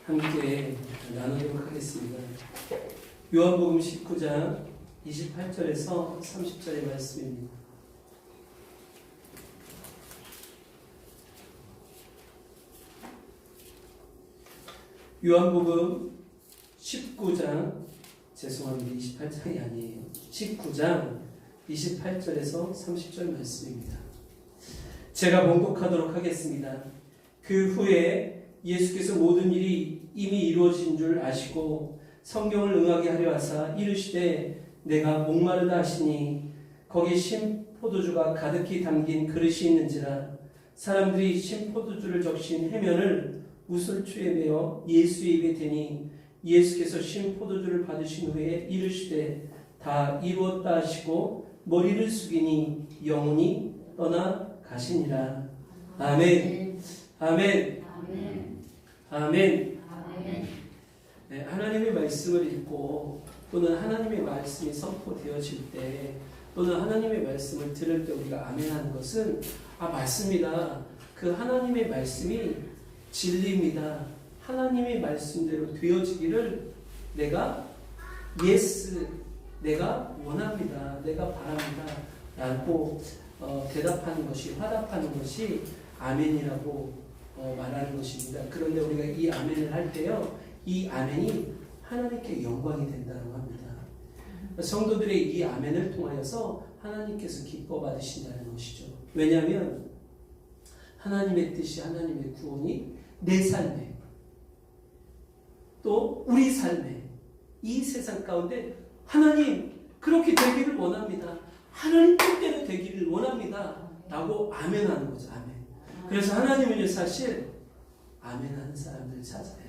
함께 나누도록 하겠습니다. 요한복음 19장 28절에서 30절의 말씀입니다. 요한복음 19장, 죄송합니다. 28장이 아니에요. 19장 28절에서 30절 말씀입니다. 제가 봉독하도록 하겠습니다. 그 후에 예수께서 모든 일이 이미 이루어진 줄 아시고 성경을 응하게 하려 하사 이르시되 내가 목마르다 하시니 거기 신 포도주가 가득히 담긴 그릇이 있는지라. 사람들이 신 포도주를 적신 해면을 우슬추에 메어 예수의 입에 대니 예수께서 신 포도주를 받으신 후에 이르시되 다 이루었다 하시고 머리를 숙이니 영혼이 떠나 가시니라. 아멘. 아멘. 아멘. 네, 하나님의 말씀을 읽고 또는 하나님의 말씀이 선포되어질 때 또는 하나님의 말씀을 들을 때 우리가 아멘하는 것은 맞습니다. 그 하나님의 말씀이 진리입니다. 하나님의 말씀대로 되어지기를 내가 내가 원합니다. 내가 바랍니다. 라고 대답하는 것이, 화답하는 것이 아멘이라고 말하는 것입니다. 그런데 우리가 이 아멘을 할 때요, 이 아멘이 하나님께 영광이 된다고 합니다. 성도들의 이 아멘을 통하여서 하나님께서 기뻐 받으신다는 것이죠. 왜냐하면 하나님의 뜻이, 하나님의 구원이 내 삶에 또 우리 삶에 이 세상 가운데 하나님 그렇게 되기를 원합니다. 하나님 뜻대로 되기를 원합니다. 라고 아멘하는 거죠. 아멘. 그래서 하나님은 사실 아멘하는 사람들 찾아야 해요.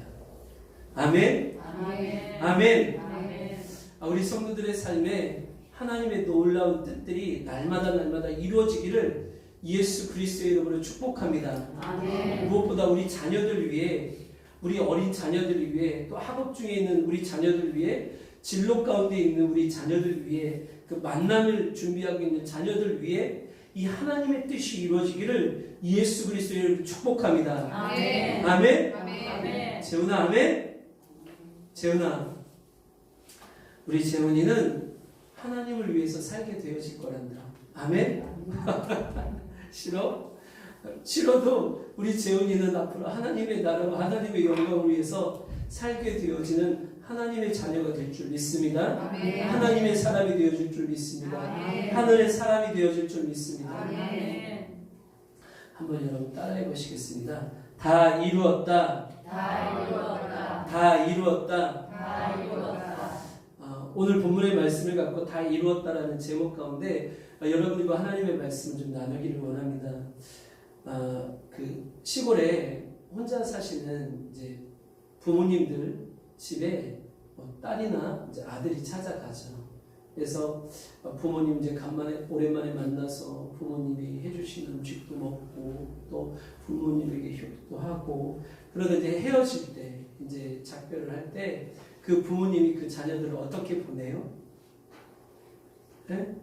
아멘. 아멘. 아멘. 아멘. 우리 성도들의 삶에 하나님의 놀라운 뜻들이 날마다 이루어지기를 예수 그리스도의 이름으로 축복합니다. 아멘. 무엇보다 우리 자녀들 위해, 우리 어린 자녀들을 위해, 또 학업 중에 있는 우리 자녀들 위해, 진로 가운데 있는 우리 자녀들 위해, 그 만남을 준비하고 있는 자녀들 위해 이 하나님의 뜻이 이루어지기를 예수 그리스도의 이름으로 축복합니다. 아멘. 아멘. 아멘. 재훈아, 아멘. 재훈아, 우리 재훈이는 하나님을 위해서 살게 되어질 거란다. 아멘. 싫어? 싫어도 우리 재훈이는 앞으로 하나님의 나라와 하나님의 영광을 위해서 살게 되어지는 하나님의 자녀가 될 줄 믿습니다. 아멘. 하나님의 사람이 되어질 줄 믿습니다. 아멘. 하늘의 사람이 되어질 줄 믿습니다. 아멘. 한번 여러분 따라해 보시겠습니다. 다 이루었다. 다 이루었다. 다 이루었다. 다 이루었다. 오늘 본문의 말씀을 갖고 다 이루었다라는 제목 가운데 여러분과 하나님의 말씀을 좀 나누기를 원합니다. 그 시골에 혼자 사시는 이제 부모님들 집에 딸이나 이제 아들이 찾아가죠. 그래서 부모님 이제 오랜만에 만나서 부모님이 해주시는 음식도 먹고 또 부모님에게 효도도 하고, 그러다 이제 헤어질 때 이제 작별을 할 때 그 부모님이 그 자녀들을 어떻게 보내요? 네?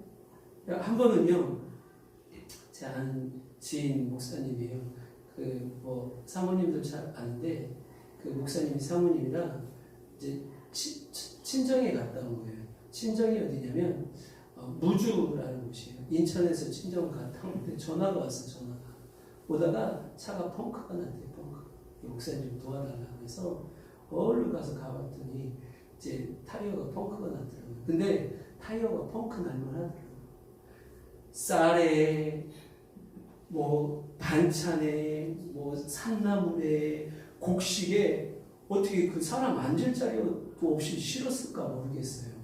한 번은요, 제 아는 지인 목사님이에요. 그 사모님들 잘 아는데 그 목사님이 사모님이라 이제 친정에 갔다 온 거예요. 친정이 어디냐면 무주라는 곳이에요. 인천에서 친정 갔다 오는데 전화가 왔어. 전화가 오다가 차가 펑크가 났대요. 펑크. 목사님 좀 도와달라고 해서 얼른 가서 가봤더니 이제 타이어가 펑크가 났더라고요. 근데 타이어가 펑크 날만 하더라고요. 쌀에 반찬에 산나물에 곡식에 어떻게 그 사람 앉을 자리도 없이 실었을까 모르겠어요.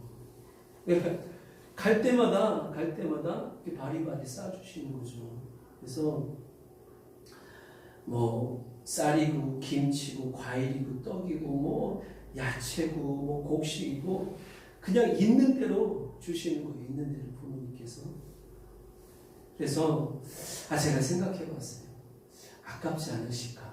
갈 때마다 이렇게 바리바리 싸주시는 거죠. 그래서 쌀이고 김치고 과일이고 떡이고 야채고 곡식이고 그냥 있는 대로 주시는 거예요. 있는 대로 부모님께서. 그래서 제가 생각해 봤어요. 아깝지 않으실까?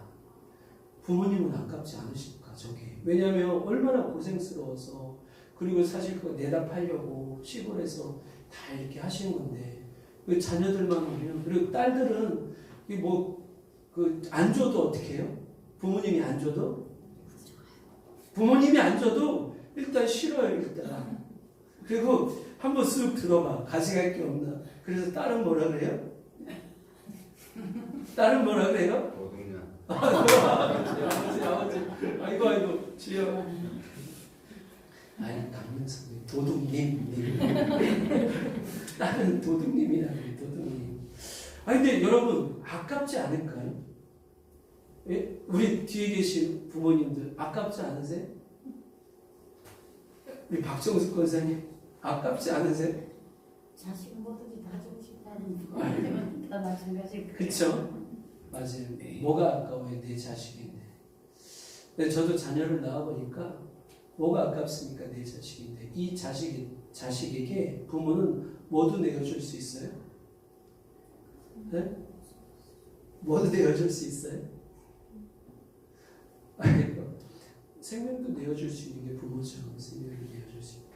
부모님은 아깝지 않으실까? 저게. 왜냐하면 얼마나 고생스러워서, 그리고 사실 그거 내다 팔려고 시골에서 다 이렇게 하시는 건데, 그 자녀들만 오면, 그리고 딸들은 안 줘도 어떻게 해요? 부모님이 안 줘도 부모님이 안 줘도 일단 싫어요, 일단. 그리고 한번 쓱 들어봐. 가져갈 게 없나. 그래서 딸은 뭐라 그래요? 딸은 뭐라 그래요? 도둑년. 아버지. 아이고, 주여. 아니, 남문성 도둑님. 딸은 도둑님이라고 그래, 도둑님. 아니, 근데 여러분, 아깝지 않을까요? 예? 우리 뒤에 계신 부모님들, 아깝지 않으세요? 우리 박정숙 권사님, 아깝지 않으세요? 자식 뭐든지 다 주고 싶다는 다 마찬가지. 그렇죠? 맞아요. 뭐가 아까워요? 내 자식인데. 근데 저도 자녀를 낳아보니까 뭐가 아깝습니까? 내 자식인데. 이 자식에게 부모는 뭐도 내어줄 수 있어요? 네? 뭐도 내어줄 수 있어요? 아이고, 생명도 내어줄 수 있는 게 부모죠. 생명을 내어줄 수 있는 게.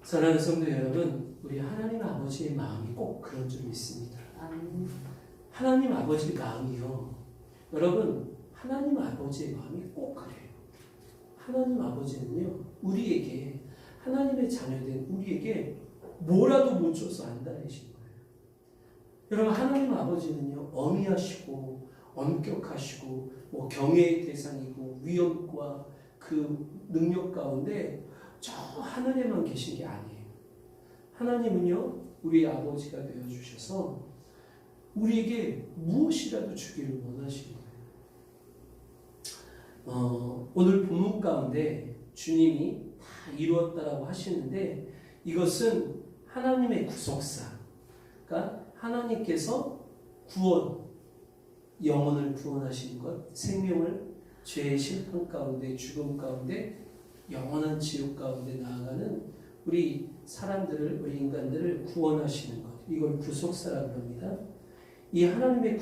사랑하는 성도 여러분, 우리 하나님 아버지의 마음이 꼭 그런 줄 믿습니다. 하나님 아버지의 마음이요. 여러분, 하나님 아버지의 마음이 꼭 그래요. 하나님 아버지는요, 우리에게, 하나님의 자녀된 우리에게 뭐라도 못 줘서 안 다니신 거예요. 여러분, 하나님 아버지는요, 어미하시고, 엄격하시고, 경외의 대상이고, 위엄과 그 능력 가운데 저 하늘에만 계신 게 아니에요. 하나님은요, 우리 아버지가 되어주셔서 우리에게 무엇이라도 주기를 원하시는 거예요. 오늘 본문 가운데 주님이 다 이루었다라고 하시는데 이것은 하나님의 구속사, 그러니까 하나님께서 구원, 영혼을 구원하시는 것, 생명을 죄의 심판 가운데, 죽음 가운데, 영원한 지옥 가운데 나아가는 우리 사람들을, 우리 인간들을 구원하시는 것, 이걸 구속사라고 합니다. 이 하나님의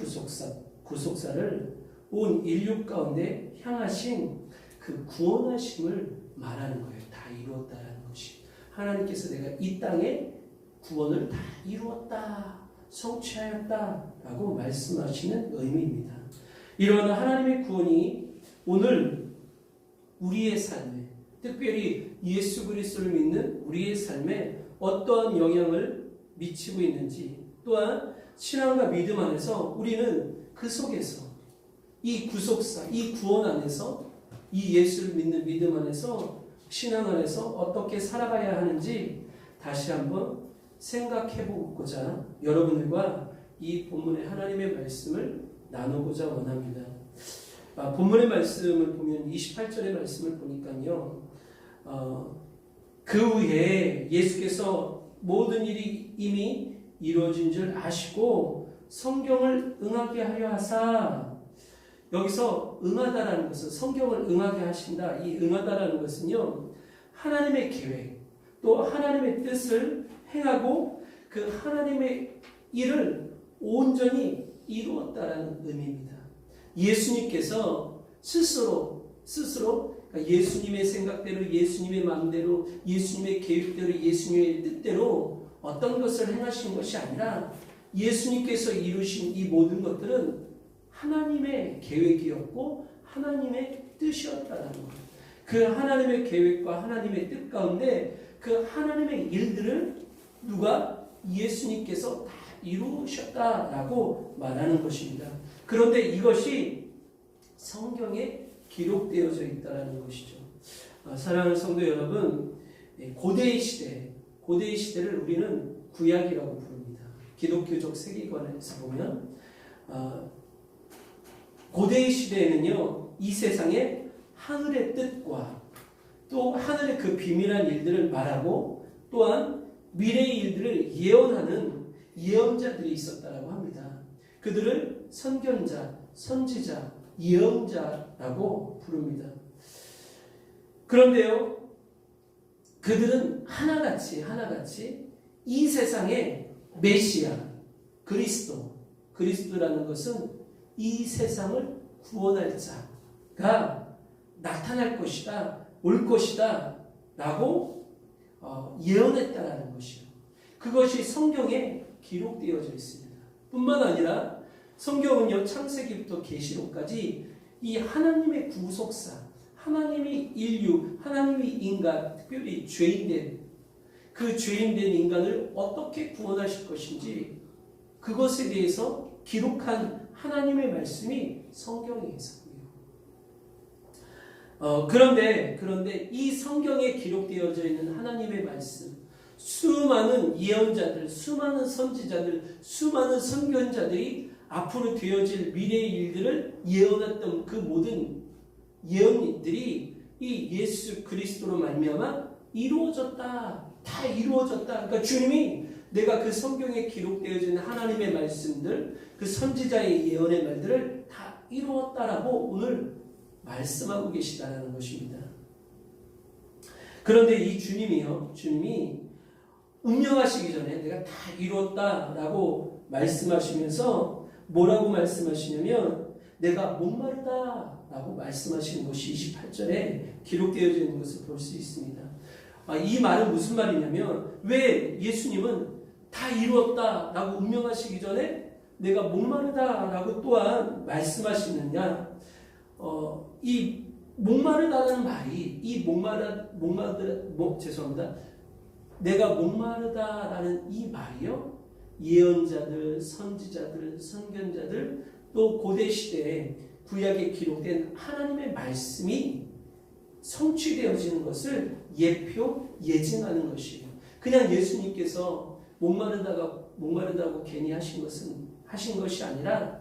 구속사를 온 인류 가운데 향하신 그 구원하심을 말하는 거예요. 다 이루었다라는 것이. 하나님께서 내가 이 땅에 구원을 다 이루었다, 성취하였다라고 말씀하시는 의미입니다. 이런 하나님의 구원이 오늘 우리의 삶에, 특별히 예수 그리스도를 믿는 우리의 삶에 어떠한 영향을 미치고 있는지, 또한 신앙과 믿음 안에서 우리는 그 속에서 이 구속사, 이 구원 안에서, 이 예수를 믿는 믿음 안에서, 신앙 안에서 어떻게 살아가야 하는지 다시 한번 생각해보고자 여러분들과 이 본문의 하나님의 말씀을 나누고자 원합니다. 본문의 말씀을 보면 28절의 말씀을 보니까요, 그 후에 예수께서 모든 일이 이미 이루어진 줄 아시고 성경을 응하게 하려 하사, 여기서 응하다라는 것은 성경을 응하게 하신다. 이 응하다라는 것은요, 하나님의 계획, 또 하나님의 뜻을 행하고 그 하나님의 일을 온전히 이루었다라는 의미입니다. 예수님께서 스스로 그러니까 예수님의 생각대로, 예수님의 마음대로, 예수님의 계획대로, 예수님의 뜻대로 어떤 것을 행하신 것이 아니라 예수님께서 이루신 이 모든 것들은 하나님의 계획이었고 하나님의 뜻이었다는 것. 그 하나님의 계획과 하나님의 뜻 가운데 그 하나님의 일들을 누가? 예수님께서 다 이루셨다라고 말하는 것입니다. 그런데 이것이 성경에 기록되어져 있다는 것이죠. 사랑하는 성도 여러분, 고대의 시대를 우리는 구약이라고 부릅니다. 기독교적 세계관에서 보면 고대의 시대에는요, 이 세상에 하늘의 뜻과 또 하늘의 그 비밀한 일들을 말하고 또한 미래의 일들을 예언하는 예언자들이 있었다라고 합니다. 그들을 선견자, 선지자, 예언자라고 부릅니다. 그런데요, 그들은 하나같이 이 세상의 메시아, 그리스도라는 것은 이 세상을 구원할 자가 나타날 것이다, 올 것이다 라고 예언했다라는 것이요. 그것이 성경에 기록되어져 있습니다. 뿐만 아니라 성경은요, 창세기부터 계시록까지 이 하나님의 구속사, 하나님이 인류, 하나님이 인간, 특별히 죄인된 그 죄인된 인간을 어떻게 구원하실 것인지 그것에 대해서 기록한 하나님의 말씀이 성경에 있습니다. 그런데 이 성경에 기록되어져 있는 하나님의 말씀, 수많은 예언자들, 수많은 선지자들, 수많은 선견자들이 앞으로 되어질 미래의 일들을 예언했던 그 모든 예언들이 이 예수 그리스도로 말미암아 이루어졌다. 다 이루어졌다. 그러니까 주님이 내가 그 성경에 기록되어져 있는 하나님의 말씀들, 그 선지자의 예언의 말들을 다 이루었다라고 오늘 말씀하고 계시다는 것입니다. 그런데 이 주님이 운명하시기 전에 내가 다 이루었다라고 말씀하시면서 뭐라고 말씀하시냐면 내가 목마르다라고 말씀하시는 것이 28절에 기록되어져 있는 것을 볼 수 있습니다. 이 말은 무슨 말이냐면 왜 예수님은 다 이루었다라고 운명하시기 전에 내가 목마르다라고 또한 말씀하시느냐? 이 목마르다는 말이 죄송합니다. 내가 목마르다라는 이 말이요. 예언자들, 선지자들, 선견자들 또 고대 시대에 구약에 기록된 하나님의 말씀이 성취되어지는 것을 예증하는 것이에요. 그냥 예수님께서 목마르다고 괜히 하신 것이 아니라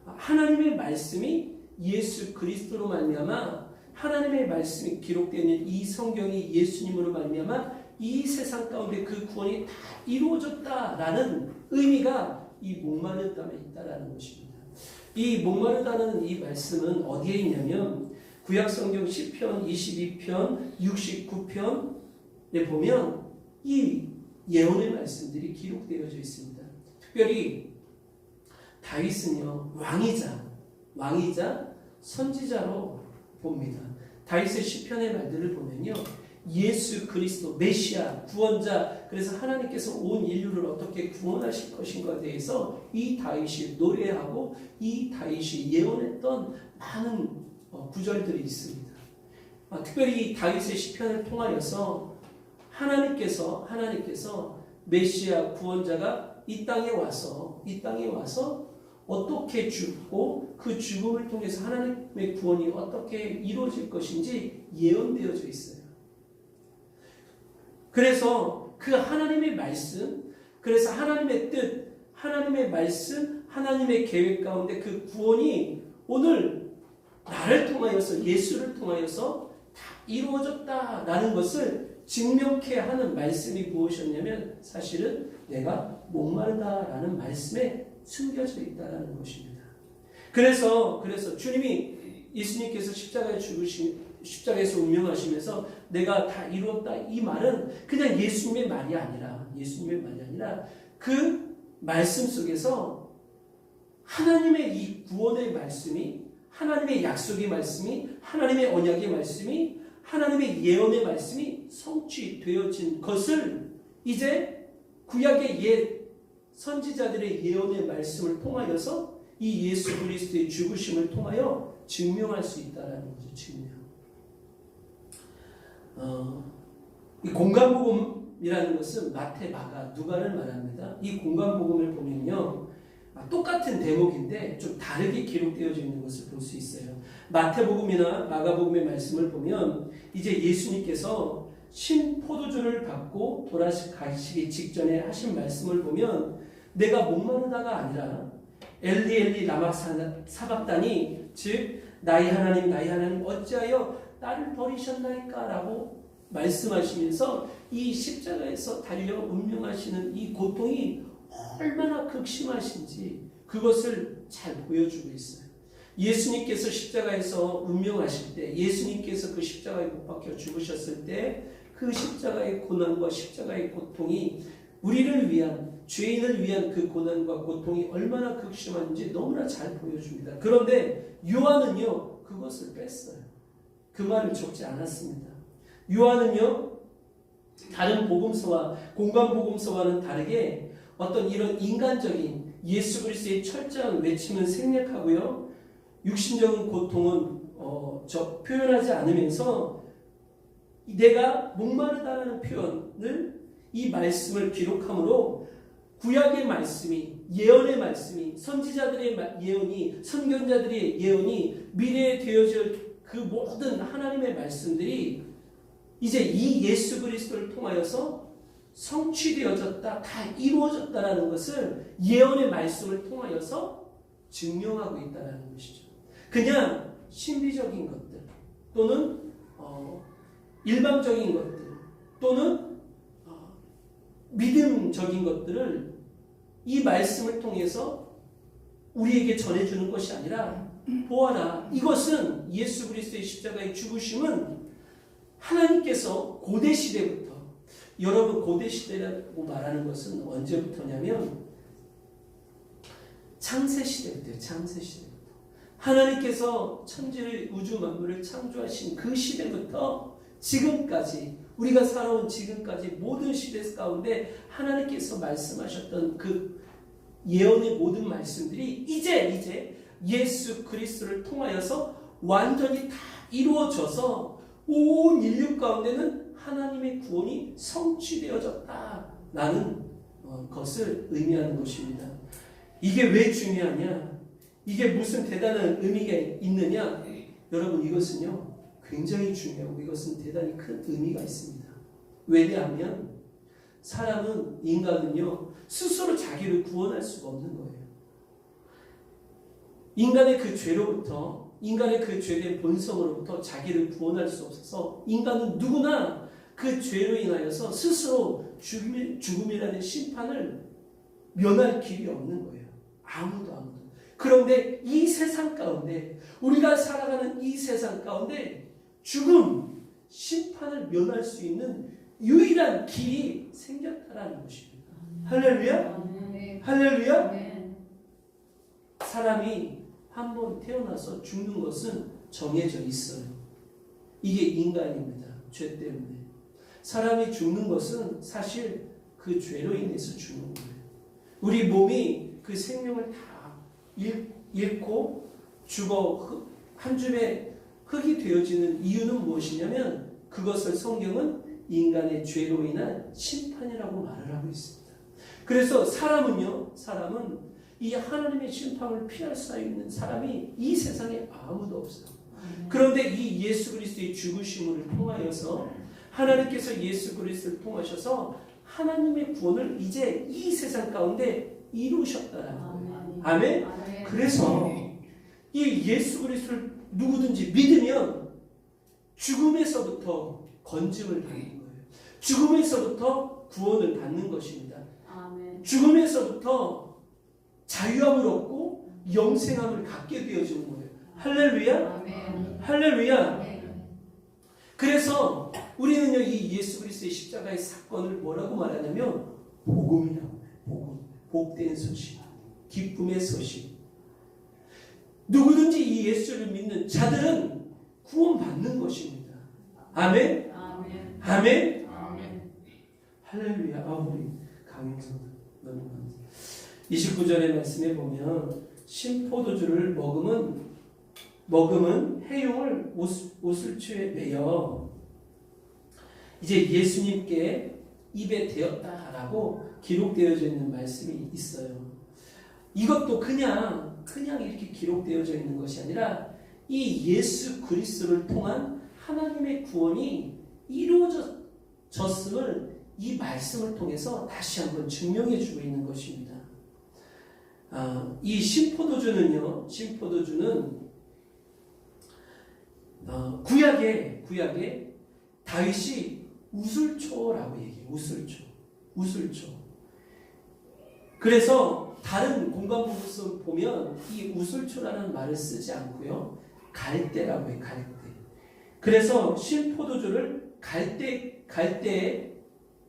하나님의 말씀이 예수 그리스도로 말미암아 하나님의 말씀이 기록되는 이 성경이 예수님으로 말미암아 이 세상 가운데 그 구원이 다 이루어졌다라는 의미가 이 목마르다에 있다라는 것입니다. 이 목마르다는 이 말씀은 어디에 있냐면 구약성경 시편 22편 69편에 보면 이 예언의 말씀들이 기록되어져 있습니다. 특별히 다윗은요 왕이자 선지자로 봅니다. 다윗의 시편의 말들을 보면요 예수 그리스도 메시아 구원자, 그래서 하나님께서 온 인류를 어떻게 구원하실 것인가에 대해서 이 다윗이 노래하고 이 다윗이 예언했던 많은 구절들이 있습니다. 특별히 이 다윗의 시편을 통하여서 하나님께서 메시아 구원자가 이 땅에 와서 어떻게 죽고 그 죽음을 통해서 하나님의 구원이 어떻게 이루어질 것인지 예언되어져 있어요. 그래서 그 하나님의 말씀, 그래서 하나님의 뜻, 하나님의 말씀, 하나님의 계획 가운데 그 구원이 오늘 나를 통하여서 예수를 통하여서 다 이루어졌다라는 것을 증명케 하는 말씀이 무엇이었냐면 사실은 내가 목마르다라는 말씀에 숨겨져 있다라는 것입니다. 그래서 주님이 예수님께서 십자가에서 운명하시면서 내가 다 이루었다 이 말은 그냥 예수님의 말이 아니라 그 말씀 속에서 하나님의 이 구원의 말씀이, 하나님의 약속의 말씀이, 하나님의 언약의 말씀이, 하나님의 예언의 말씀이 성취되어진 것을 이제 구약의 옛 선지자들의 예언의 말씀을 통하여서 이 예수 그리스도의 죽으심을 통하여 증명할 수 있다는 거죠. 이 공간복음이라는 것은 마태, 마가, 누가를 말합니다. 이 공간복음을 보면요 똑같은 대목인데 좀 다르게 기록되어져 있는 것을 볼 수 있어요. 마태복음이나 마가복음의 말씀을 보면 이제 예수님께서 신포도주를 받고 돌아가시기 직전에 하신 말씀을 보면 내가 목마르다가 아니라 엘리 엘리 라마 사박다니, 즉 나의 하나님 어찌하여 나를 버리셨나이까 라고 말씀하시면서 이 십자가에서 달려 운명하시는 이 고통이 얼마나 극심하신지 그것을 잘 보여주고 있어요. 예수님께서 십자가에서 운명하실 때, 예수님께서 그 십자가에 못 박혀 죽으셨을 때 그 십자가의 고난과 십자가의 고통이 우리를 위한, 죄인을 위한 그 고난과 고통이 얼마나 극심한지 너무나 잘 보여줍니다. 그런데 요한은요 그것을 뺐어요. 그 말을 적지 않았습니다. 요한은요 다른 복음서와 공간 복음서와는 다르게 어떤 이런 인간적인 예수 그리스도의 철저한 외침은 생략하고요 육신적인 고통은 표현하지 않으면서 내가 목마르다는 표현을 이 말씀을 기록함으로 구약의 말씀이 예언의 말씀이 선지자들의 예언이 선견자들의 예언이 미래에 되어질 그 모든 하나님의 말씀들이 이제 이 예수 그리스도를 통하여서 성취되어졌다, 다 이루어졌다라는 것을 예언의 말씀을 통하여서 증명하고 있다는 것이죠. 그냥 신비적인 것들 또는 일방적인 것들 또는 믿음적인 것들을 이 말씀을 통해서 우리에게 전해주는 것이 아니라 보아라, 이것은 예수 그리스도의 십자가의 죽으심은 하나님께서 고대 시대부터, 여러분 고대 시대라고 말하는 것은 언제부터냐면 창세 시대부터예요. 창세 시대부터 하나님께서 천지를 우주 만물을 창조하신 그 시대부터 지금까지 우리가 살아온 지금까지 모든 시대 가운데 하나님께서 말씀하셨던 그 예언의 모든 말씀들이 이제 예수 그리스도를 통하여서 완전히 다 이루어져서 온 인류 가운데는 하나님의 구원이 성취되어졌다라는 것을 의미하는 것입니다. 이게 왜 중요하냐? 이게 무슨 대단한 의미가 있느냐? 여러분, 이것은요 굉장히 중요하고 이것은 대단히 큰 의미가 있습니다. 왜냐하면 인간은요 스스로 자기를 구원할 수가 없는 거예요. 인간의 그 죄로부터, 인간의 그 죄된 본성으로부터 자기를 구원할 수 없어서 인간은 누구나 그 죄로 인하여서 스스로 죽음이라는 심판을 면할 길이 없는 거예요. 아무도. 그런데 이 세상 가운데, 우리가 살아가는 이 세상 가운데 죽음, 심판을 면할 수 있는 유일한 길이 생겼다라는 것입니다. 할렐루야? 할렐루야? 사람이 한번 태어나서 죽는 것은 정해져 있어요. 이게 인간입니다. 죄 때문에. 사람이 죽는 것은 사실 그 죄로 인해서 죽는 거예요. 우리 몸이 그 생명을 다 잃고 죽어 한 줌의 흙이 되어지는 이유는 무엇이냐면 그것을 성경은 인간의 죄로 인한 심판이라고 말을 하고 있습니다. 그래서 사람은 이 하나님의 심판을 피할 수 있는 사람이 이 세상에 아무도 없어요. 그런데 이 예수 그리스도의 죽으심을 통하여서 하나님께서 예수 그리스도를 통하셔서 하나님의 구원을 이제 이 세상 가운데 이루셨다는 거예요. 아멘? 그래서 이 예수 그리스도를 누구든지 믿으면 죽음에서부터 건짐을 받는 거예요. 죽음에서부터 구원을 받는 것입니다. 죽음에서부터 자유함을 얻고 영생함을 갖게 되어지는 거예요. 할렐루야? 할렐루야? 그래서 우리는요 이 예수 그리스도의 십자가의 사건을 뭐라고 말하냐면 복음이라고 해요. 복음, 복된 소식, 기쁨의 소식. 누구든지 이 예수를 믿는 자들은 구원받는 것입니다. 아멘? 아멘? 할렐루야. 우리 강영선 너무 감사합니다. 29절의 말씀에 보면 신포도주를 머금은 해용을 오술초에 매여 이제 예수님께 입에 대었다라고 기록되어져 있는 말씀이 있어요. 이것도 그냥 이렇게 기록되어져 있는 것이 아니라 이 예수 그리스도를 통한 하나님의 구원이 이루어졌음을 이 말씀을 통해서 다시 한번 증명해 주고 있는 것입니다. 이 신포도주는 구약에 다윗이 우슬초라고 얘기해요. 우슬초. 그래서 다른 공간부에서 보면 이 우슬초라는 말을 쓰지 않고요. 갈대라고 해요. 갈대. 그래서 신포도주를 갈대에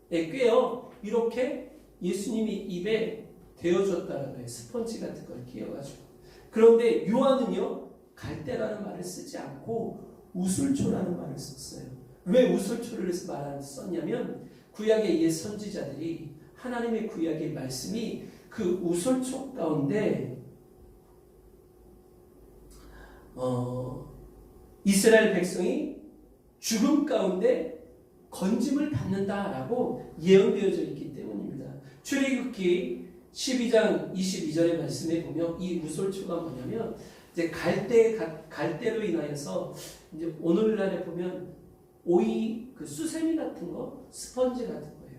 꿰어 이렇게 예수님이 입에 대어줬다라고 해요. 스펀지 같은 걸 끼워가지고. 그런데 요한은요 갈대라는 말을 쓰지 않고 우슬초라는 말을 썼어요. 왜 우슬초를 썼냐면 구약의 옛 선지자들이 하나님의 구약의 말씀이 그 우슬초 가운데 이스라엘 백성이 죽음 가운데 건짐을 받는다라고 예언되어져 있기 때문입니다. 출애굽기 12장 22절의 말씀에 보면 이 우솔초가 뭐냐면 이제 갈대로 인하여서 이제 오늘날에 보면 오이 그 수세미 같은 거, 스펀지 같은 거예요.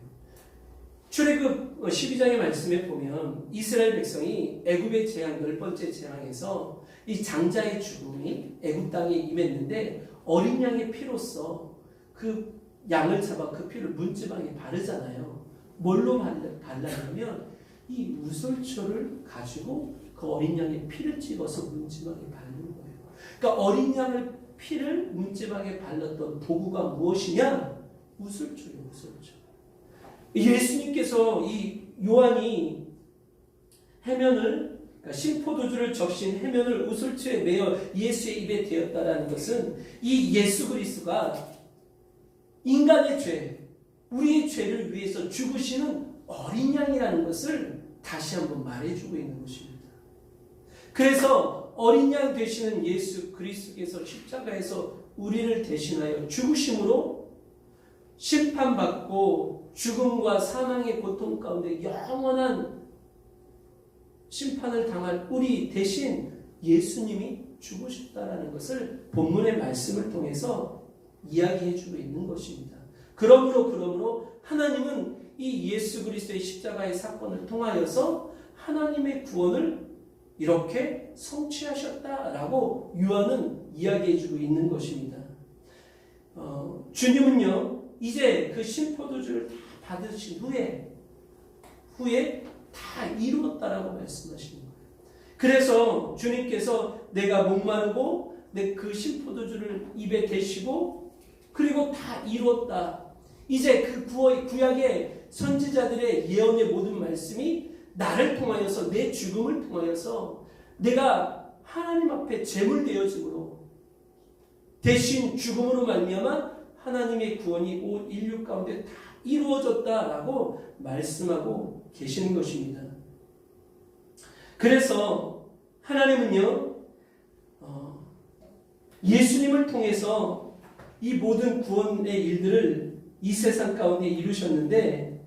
출애굽 12장의 말씀에 보면 이스라엘 백성이 애굽의 재앙 10번째 재앙에서 이 장자의 죽음이 애굽 땅에 임했는데 어린 양의 피로써 그 양을 잡아 그 피를 문지방에 바르잖아요. 뭘로 발라냐면 이 우솔초를 가지고 그 어린 양의 피를 찍어서 문지방에 바르는 거예요. 그러니까 어린 양의 피를 문지방에 발랐던 도구가 무엇이냐? 우솔초예요. 우솔초. 예수님께서 이 요한이 해면을 그러니까 신포도주를 적신 해면을 우솔초에 매어 예수의 입에 대었다라는 것은 이 예수 그리스도가 인간의 죄, 우리의 죄를 위해서 죽으시는 어린 양이라는 것을 다시 한번 말해주고 있는 것입니다. 그래서 어린 양 되시는 예수 그리스도께서 십자가에서 우리를 대신하여 죽으심으로 심판받고 죽음과 사망의 고통 가운데 영원한 심판을 당할 우리 대신 예수님이 죽으셨다라는 것을 본문의 말씀을 통해서 이야기해주고 있는 것입니다. 그러므로 하나님은 이 예수 그리스도의 십자가의 사건을 통하여서 하나님의 구원을 이렇게 성취하셨다라고 요한은 이야기해주고 있는 것입니다. 주님은요 이제 그 신포도주를 다 받으신 후에 다 이루었다라고 말씀하시는 거예요. 그래서 주님께서 내가 목마르고 내 그 신포도주를 입에 대시고 그리고 다 이루었다. 이제 그 구약의 선지자들의 예언의 모든 말씀이 나를 통하여서 내 죽음을 통하여서 내가 하나님 앞에 제물 되어짐으로 대신 죽음으로 말미암아 하나님의 구원이 온 인류 가운데 다 이루어졌다라고 말씀하고 계시는 것입니다. 그래서 하나님은요 예수님을 통해서 이 모든 구원의 일들을 이 세상 가운데 이루셨는데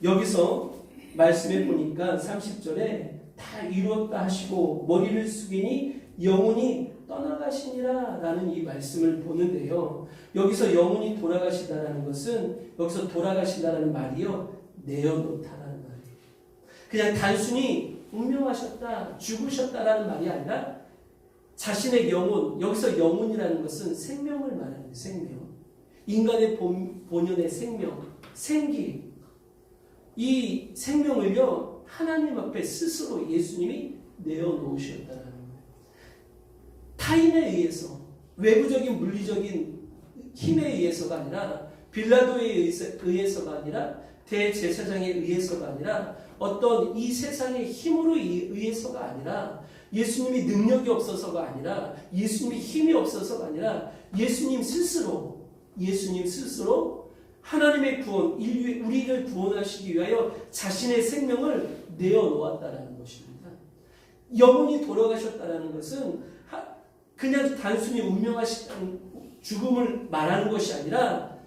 여기서 말씀해 보니까 30절에 다 이루었다 하시고 머리를 숙이니 영혼이 떠나가시니라 라는 이 말씀을 보는데요. 여기서 영혼이 돌아가시다라는 것은 여기서 돌아가신다라는 말이요 내어놓다라는 말이에요. 그냥 단순히 운명하셨다 죽으셨다라는 말이 아니라 자신의 영혼, 여기서 영혼이라는 것은 생명을 말하는 생명, 인간의 본연의 생명, 생기, 이 생명을요 하나님 앞에 스스로 예수님이 내어놓으셨다는 거예요. 타인에 의해서, 외부적인 물리적인 힘에 의해서가 아니라, 빌라도에 의해서가 아니라, 대제사장에 의해서가 아니라, 어떤 이 세상의 힘으로 의해서가 아니라, 예수님이 능력이 없어서가 아니라, 예수님이 힘이 없어서가 아니라, 예수님 스스로 하나님의 구원, 우리를 구원하시기 위하여 자신의 생명을 내어놓았다라는 것입니다. 영혼이 돌아가셨다라는 것은 그냥 단순히 운명하시다는 죽음을 말하는 것이 아니라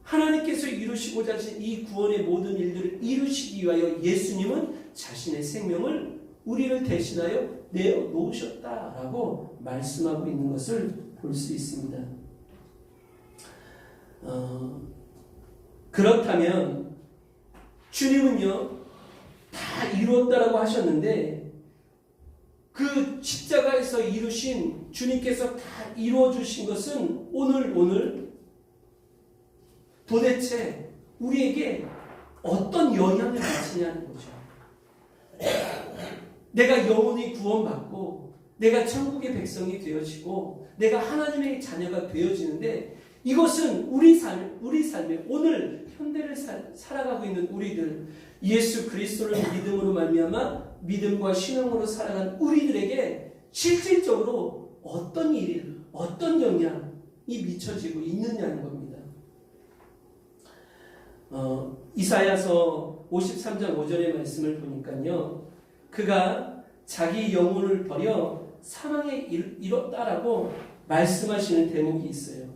하나님께서 이루시고자 하신 이 구원의 모든 일들을 이루시기 위하여 예수님은 자신의 생명을 우리를 대신하여 내어놓으셨다라고 말씀하고 있는 것을 볼 수 있습니다. 그렇다면 주님은요 다 이루었다라고 하셨는데 그 십자가에서 이루신 주님께서 다 이루어 주신 것은 오늘 도대체 우리에게 어떤 영향을 미치냐는 거죠. 내가 영원히 구원받고 내가 천국의 백성이 되어지고 내가 하나님의 자녀가 되어지는데 이것은 우리 삶에 오늘 현대를 살아가고 있는 우리들 예수 그리스도를 믿음으로 말미암아 믿음과 신앙으로 살아간 우리들에게 실질적으로 어떤 일이 어떤 영향이 미쳐지고 있느냐는 겁니다. 이사야서 53장 5절의 말씀을 보니까요. 그가 자기 영혼을 버려 사망에 이뤘다라고 말씀하시는 대목이 있어요.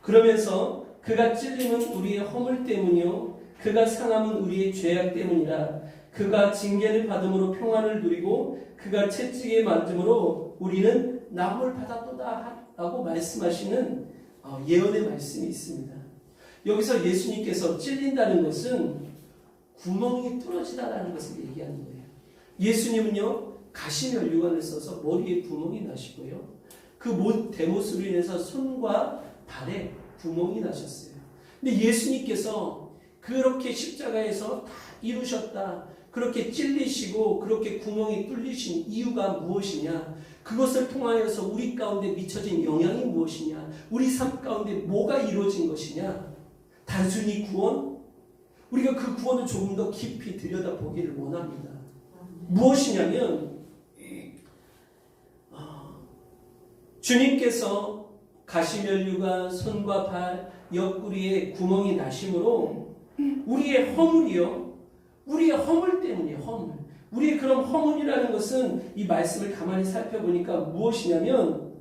그러면서 그가 찔림은 우리의 허물 때문이요 그가 상함은 우리의 죄악 때문이라. 그가 징계를 받음으로 평안을 누리고 그가 채찍에 맞음으로 우리는 나음을 받았도다 라고 말씀하시는 예언의 말씀이 있습니다. 여기서 예수님께서 찔린다는 것은 구멍이 뚫어지다라는 것을 얘기하는 거예요. 예수님은요 가시면류관을 써서 머리에 구멍이 나시고요 그 대못으로 인해서 손과 발에 구멍이 나셨어요. 근데 예수님께서 그렇게 십자가에서 다 이루셨다, 그렇게 찔리시고 그렇게 구멍이 뚫리신 이유가 무엇이냐, 그것을 통하여서 우리 가운데 미쳐진 영향이 무엇이냐, 우리 삶 가운데 뭐가 이루어진 것이냐, 단순히 구원? 우리가 그 구원을 조금 더 깊이 들여다보기를 원합니다. 무엇이냐면 주님께서 가시면류관 손과 발 옆구리에 구멍이 나심으로 우리의 허물이요 우리의 허물 때문이에요. 허물. 우리의 그런 허물이라는 것은 이 말씀을 가만히 살펴보니까 무엇이냐면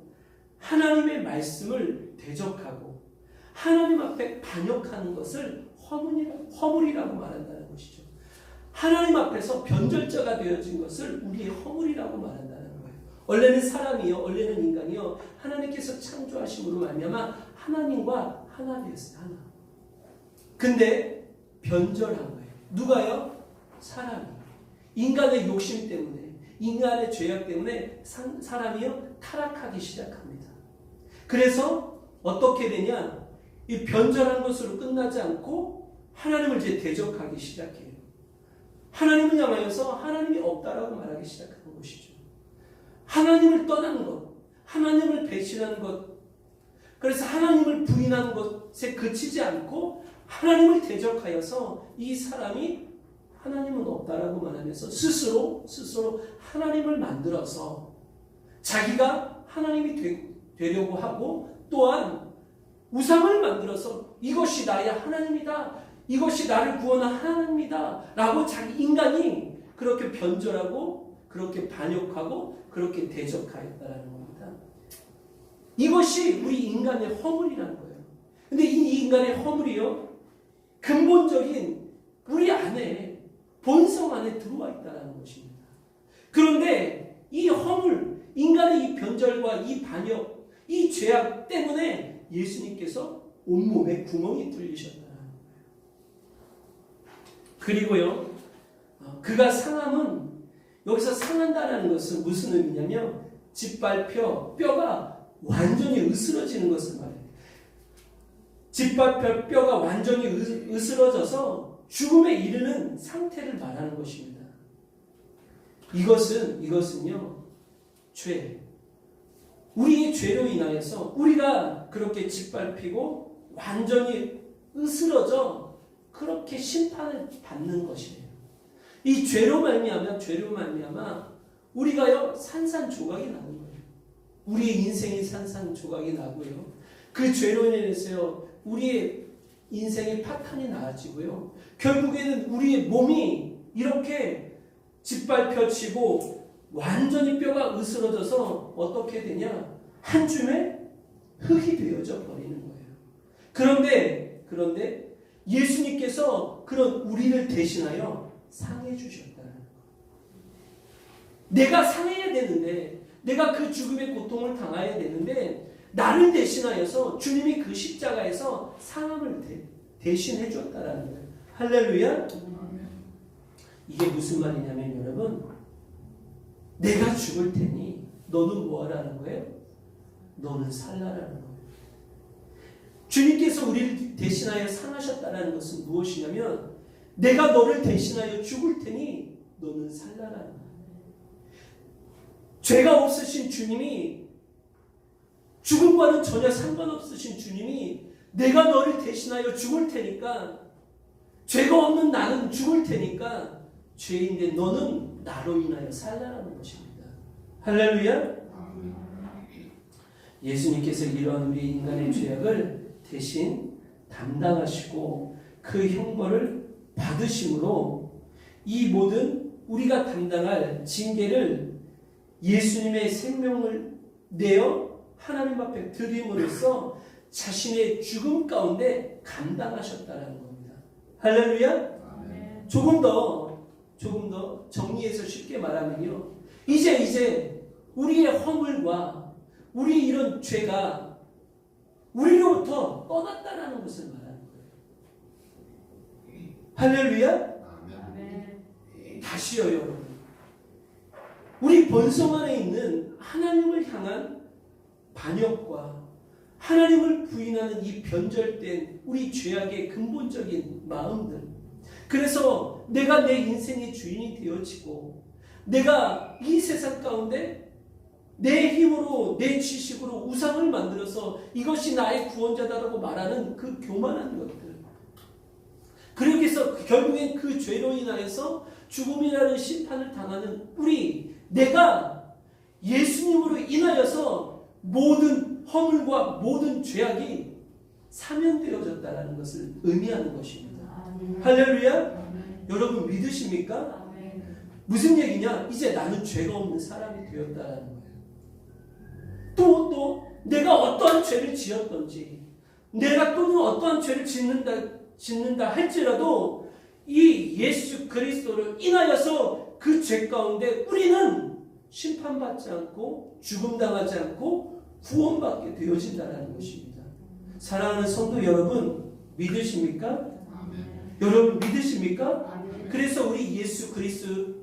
하나님의 말씀을 대적하고 하나님 앞에 반역하는 것을 허물이라고 말한다는 것이죠. 하나님 앞에서 변절자가 되어진 것을 우리의 허물이라고 말한다는 거예요. 원래는 사람이요, 원래는 인간이요, 하나님께서 창조하심으로 말미암아 하나님과 하나 되었어요. 하나. 근데 변절한 거예요. 누가요? 사람이. 인간의 욕심 때문에, 인간의 죄악 때문에 사람이요 타락하기 시작합니다. 그래서 어떻게 되냐? 이 변절한 것으로 끝나지 않고 하나님을 이제 대적하기 시작해요. 하나님을 향하여서 하나님이 없다라고 말하기 시작하는 것이죠. 하나님을 떠나는 것, 하나님을 배신하는 것, 그래서 하나님을 부인하는 것에 그치지 않고 하나님을 대적하여서 이 사람이 하나님은 없다라고 말하면서 스스로 하나님을 만들어서 자기가 하나님이 되려고 하고 또한 우상을 만들어서 이것이 나의 하나님이다, 이것이 나를 구원한 하나님이다 라고 자기 인간이 그렇게 변절하고 그렇게 반역하고 그렇게 대적하였다라는 겁니다. 이것이 우리 인간의 허물이라는 거예요. 근데 이 인간의 허물이요 근본적인 우리 안에 본성 안에 들어와 있다는 것입니다. 그런데 이 허물, 인간의 이 변절과 이 반역, 이 죄악 때문에 예수님께서 온몸에 구멍이 뚫리셨다는 거예요. 그리고요 그가 상함은, 여기서 상한다는 것은 무슨 의미냐면 짓밟혀 뼈가 완전히 으스러지는 것을 말해요. 짓밟혀 뼈가 완전히 으스러져서 죽음에 이르는 상태를 말하는 것입니다. 이것은요 죄, 우리의 죄로 인하여서 우리가 그렇게 짓밟히고 완전히 으스러져 그렇게 심판을 받는 것이에요. 이 죄로 말미암아 우리가요 산산조각이 나는 거예요. 우리의 인생이 산산조각이 나고요. 그 죄로 인해서요 우리의 인생의 파탄이 나아지고요. 결국에는 우리의 몸이 이렇게 짓밟혀지고 완전히 뼈가 으스러져서 어떻게 되냐? 한 줌의 흙이 되어져 버리는 거예요. 그런데 예수님께서 그런 우리를 대신하여 상해 주셨다는 거예요. 내가 상해야 되는데, 내가 그 죽음의 고통을 당해야 되는데 나를 대신하여서 주님이 그 십자가에서 상함을 대신해 줬다라는 거예요. 할렐루야. 이게 무슨 말이냐면 여러분, 내가 죽을 테니 너는 뭐 하라는 거예요? 너는 살라라는 거예요. 주님께서 우리를 대신하여 상하셨다는 것은 무엇이냐면 내가 너를 대신하여 죽을 테니 너는 살라라는 거예요. 죄가 없으신 주님이, 죽음과는 전혀 상관없으신 주님이 내가 너를 대신하여 죽을 테니까, 죄가 없는 나는 죽을 테니까 죄인데 너는 나로 인하여 살라라는 것입니다. 할렐루야. 예수님께서 이러한 우리 인간의 죄악을 대신 담당하시고 그 형벌을 받으심으로 이 모든 우리가 담당할 징계를 예수님의 생명을 내어 하나님 앞에 드림으로써 자신의 죽음 가운데 감당하셨다는 겁니다. 할렐루야. 조금 더 정리해서 쉽게 말하면요, 이제 우리의 허물과 우리 이런 죄가 우리로부터 떠났다라는 것을 말하는 거예요. 할렐루야. 다시요, 여러분. 우리 본성 안에 있는 하나님을 향한 반역과 하나님을 부인하는 이 변절된 우리 죄악의 근본적인 마음들, 그래서 내가 내 인생의 주인이 되어지고 내가 이 세상 가운데 내 힘으로 내 지식으로 우상을 만들어서 이것이 나의 구원자다라고 말하는 그 교만한 것들, 그러기서 결국엔 그 죄로 인하여서 죽음이라는 심판을 당하는 내가 예수님으로 인하여서 모든 허물과 모든 죄악이 사면되어졌다는 것을 의미하는 것입니다. 할렐루야. 여러분 믿으십니까? 무슨 얘기냐? 이제 나는 죄가 없는 사람이 되었다라는 거예요. 또 내가 어떠한 죄를 지었던지, 내가 또는 어떠한 죄를 짓는다 할지라도 이 예수 그리스도를 인하여서 그 죄 가운데 우리는 심판받지 않고 죽음당하지 않고 구원받게 되어진다는 것입니다. 사랑하는 성도 여러분, 믿으십니까? 여러분 믿으십니까? 그래서 우리 예수 그리스도를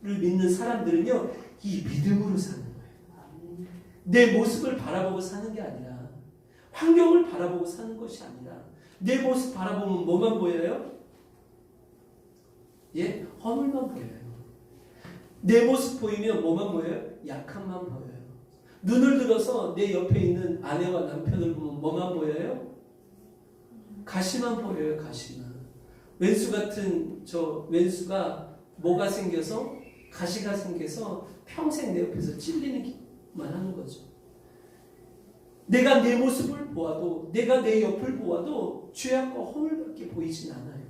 믿는 사람들은요, 이 믿음으로 사는 거예요. 내 모습을 바라보고 사는 게 아니라, 환경을 바라보고 사는 것이 아니라, 내 모습 바라보면 뭐만 보여요? 허물만 보여요. 내 모습 보이면 뭐만 보여요? 약함만 보여요. 눈을 들어서 내 옆에 있는 아내와 남편을 보면 뭐만 보여요? 가시만 보여요. 가시만. 왼수가 뭐가 생겨서, 가시가 생겨서 평생 내 옆에서 찔리는 만 하는 거죠. 내가 내 모습을 보아도, 내가 내 옆을 보아도 죄악과 허물밖에 보이진 않아요.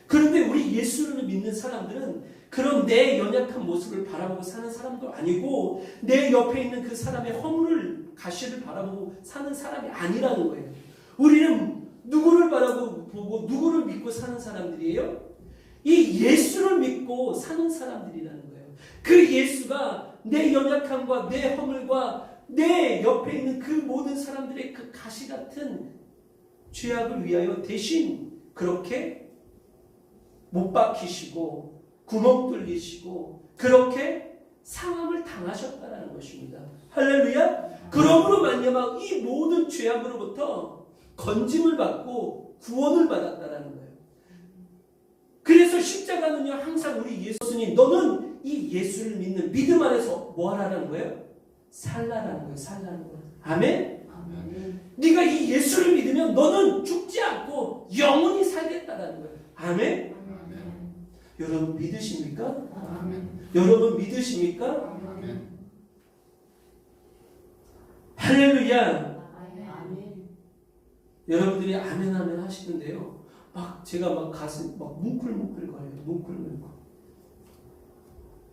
그런데 우리 예수를 믿는 사람들은 그런 내 연약한 모습을 바라보고 사는 사람도 아니고, 내 옆에 있는 그 사람의 허물을, 가시를 바라보고 사는 사람이 아니라는 거예요. 우리는 누구를 바라보고 누구를 믿고 사는 사람들이에요? 이 예수를 믿고 사는 사람들이라는 거예요. 그 예수가 내 연약함과 내 허물과 내 옆에 있는 그 모든 사람들의 그 가시 같은 죄악을 위하여 대신 그렇게 못 박히시고 구멍 뚫리시고 그렇게 상함을 당하셨다는 것입니다. 할렐루야. 그러므로 말미암아 이 모든 죄악으로부터 건짐을 받고 구원을 받았다는 거예요. 그래서 십자가는요, 항상 우리 예수님, 너는 이 예수를 믿는 믿음 안에서 뭐 하라는 거예요? 살라라는 거예요. 살라는 거예요. 아멘? 네가 이 예수를 믿으면 너는 죽지 않고 영원히 살겠다라는 거예요. 아멘? 여러분 믿으십니까? 여러분 믿으십니까? 할렐루야. 여러분들이 아멘 아멘 하시는데요, 제가 가슴 뭉클뭉클거려요. 뭉클뭉클.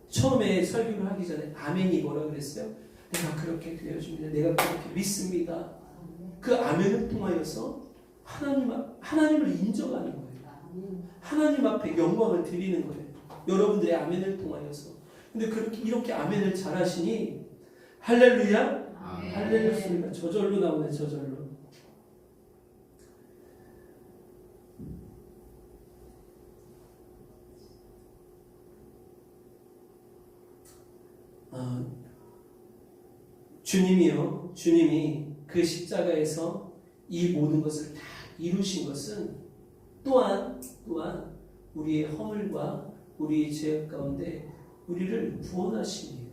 처음에 설교를 하기 전에 아멘이 뭐라 그랬어요? 내가 그렇게 되어줍니다. 내가 그렇게 믿습니다. 그 아멘을 통하여서 하나님을 인정하는 거예요. 하나님 앞에 영광을 드리는 거예요. 여러분들의 아멘을 통하여서. 근데 이렇게 아멘을 잘하시니 할렐루야. 할렐루야. 저절로 나오네. 저절로. 주님이 그 십자가에서 이 모든 것을 다 이루신 것은 또한 우리의 허물과 우리의 죄악 가운데 우리를 구원하심이에요.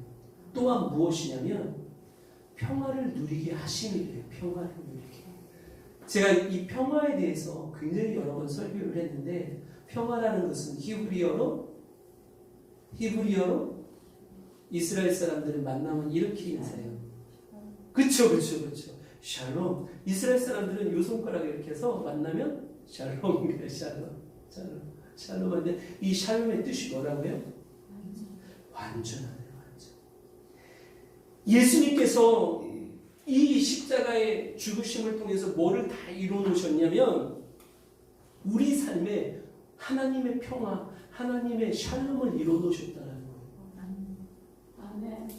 또한 무엇이냐면 평화를 누리게 하심이래요. 평화를 누리게. 제가 이 평화에 대해서 굉장히 여러 번 설교를 했는데, 평화라는 것은 히브리어로 이스라엘 사람들을 만나면 이렇게 인사해요. 그쵸. 샬롬. 이스라엘 사람들은 요 손가락을 이렇게 해서 만나면 샬롬. 샬롬인데 이 샬롬의 뜻이 뭐라고요? 완전하네. 예수님께서 이 십자가의 죽으심을 통해서 뭐를 다 이루어놓으셨냐면 우리 삶에 하나님의 평화, 하나님의 샬롬을 이루어놓으셨다는 거예요. 아멘.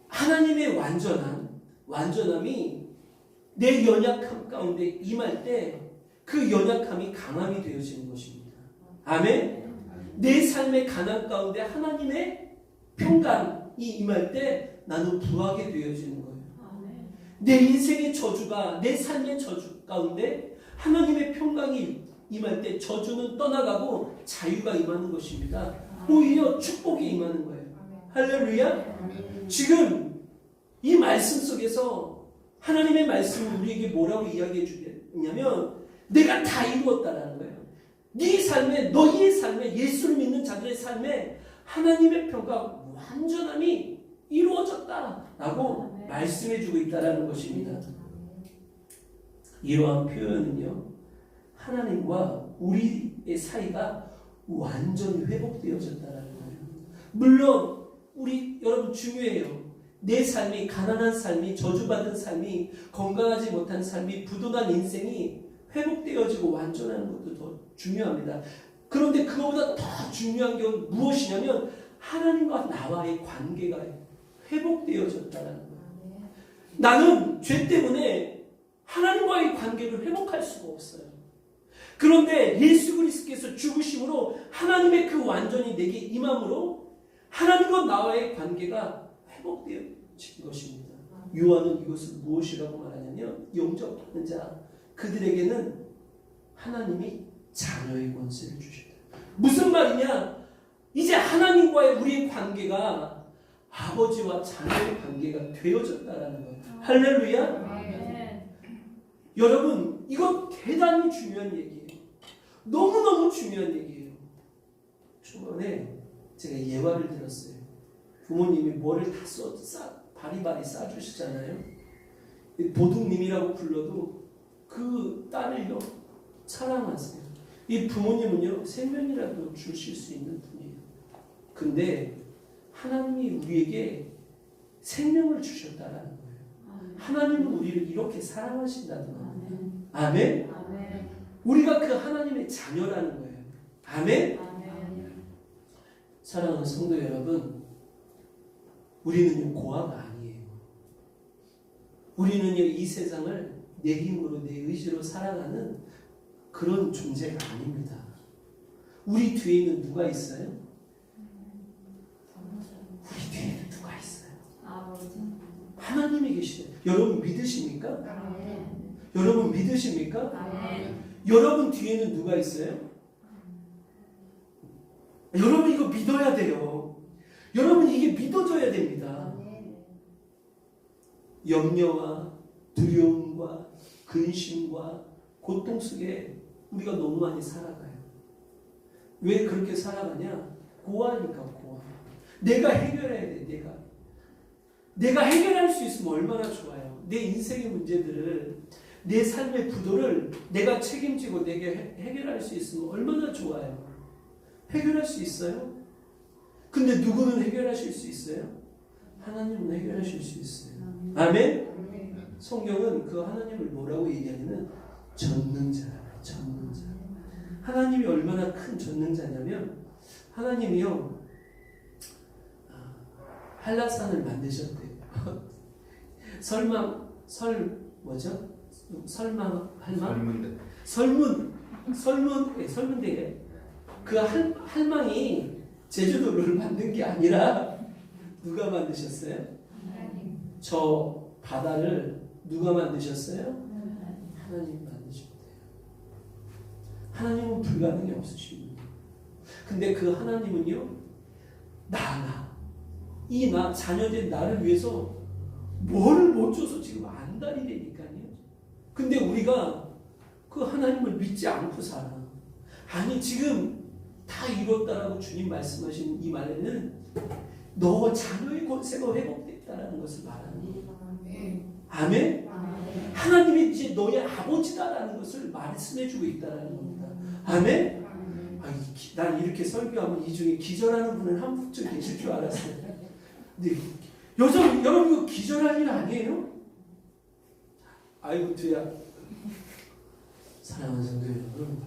하나님의 완전함이 내 연약함 가운데 임할 때 그 연약함이 강함이 되어지는 것입니다. 아멘. 내 삶의 가난 가운데 하나님의 평강이 임할 때 나는 부하게 되어지는 거예요. 아멘. 내 인생의 저주가 내 삶의 저주 가운데 하나님의 평강이 임할 때 저주는 떠나가고 자유가 임하는 것입니다. 오히려 축복이 임하는 거예요. 할렐루야. 지금 이 말씀 속에서 하나님의 말씀은 우리에게 뭐라고 이야기해 주냐면 내가 다 이루었다라는 거예요. 네 삶에, 너희의 삶에, 예수를 믿는 자들의 삶에 하나님의 평가 완전함이 이루어졌다라고 말씀해 주고 있다라는 것입니다. 이러한 표현은요, 하나님과 우리의 사이가 완전히 회복되어졌다라는 거예요. 물론 우리 여러분 중요해요. 내 삶이 가난한 삶이 저주받은 삶이 건강하지 못한 삶이 부도난 인생이 회복되어지고 완전하는 것도 더 중요합니다. 그런데 그거보다 더 중요한 게 무엇이냐면 하나님과 나와의 관계가 회복되어졌다는 거예요. 나는 죄 때문에 하나님과의 관계를 회복할 수가 없어요. 그런데 예수 그리스도께서 죽으심으로 하나님의 그 완전히 내게 임함으로 하나님과 나와의 관계가 회복되어진 것입니다. 요한은 이것을 무엇이라고 말하냐면 영접하는 자 그들에게는 하나님이 자녀의 권세를 주셨다. 무슨 말이냐? 이제 하나님과의 우리의 관계가 아버지와 자녀의 관계가 되어졌다라는 거예요. 할렐루야. 여러분 이거 대단히 중요한 얘기예요. 너무너무 중요한 얘기예요. 초반에 제가 예화를 들었어요. 부모님이 뭐를 다 바리바리 싸주시잖아요. 도둑님이라고 불러도 그 딸을요 사랑하세요. 이 부모님은요 생명이라도 주실 수 있는 분이에요. 근데 하나님이 우리에게 생명을 주셨다라는 거예요. 하나님은 우리를 이렇게 사랑하신다는 겁니다. 아멘. 우리가 그 하나님의 자녀라는 거예요. 아멘. 사랑하는 성도 여러분, 우리는요 고아가 아니에요. 우리는요 이 세상을 내 힘으로 내 의지로 살아가는 그런 존재가 아닙니다. 우리 뒤에는 누가 있어요? 우리 뒤에는 누가 있어요? 하나님이 계시대요. 여러분 믿으십니까? 여러분 믿으십니까? 여러분 뒤에는 누가 있어요? 여러분 이거 믿어야 돼요. 여러분 이게 믿어져야 됩니다. 염려와 두려움과 근심과 고통 속에 우리가 너무 많이 살아가요. 왜 그렇게 살아가냐? 고아니까 고아. 내가 해결해야 돼. 내가 해결할 수 있으면 얼마나 좋아요. 내 인생의 문제들을 내 삶의 부도를 내가 책임지고 내게 해결할 수 있으면 얼마나 좋아요. 해결할 수 있어요? 근데 누구는 해결하실 수 있어요? 하나님은 해결하실 수 있어요. 아멘? 성경은 그 하나님을 뭐라고 얘기하냐면 전능자라고. 전능자. 하나님이 얼마나 큰 전능자냐면 하나님이요 한라산을 만드셨대요. 설문대에 그 할망이 제주도를 만든 게 아니라 누가 만드셨어요? 저 바다를 누가 만드셨어요? 하나님 만드셨대요. 하나님은 불가능이 없으십니다. 근데 그 하나님은요 나 자녀된 나를 위해서 뭐를 못 줘서 지금 안달이라니까요. 근데 우리가 그 하나님을 믿지 않고 살아. 아니 지금 다 이뤘다라고 주님 말씀하신 이 말에는 너 자녀의 권세가 회복됐다라는 것을 말하는 거예요. 아멘? 하나님이 이제 너의 아버지다라는 것을 말씀해주고 있다라는 겁니다. 아멘? 난 이렇게 설교하면 이 중에 기절하는 분은 한 분쯤 계실 줄 알았어요. 근데 여러분 이거 기절할 일 아니에요? 아이고 두야. 사랑하는 성도 여러분,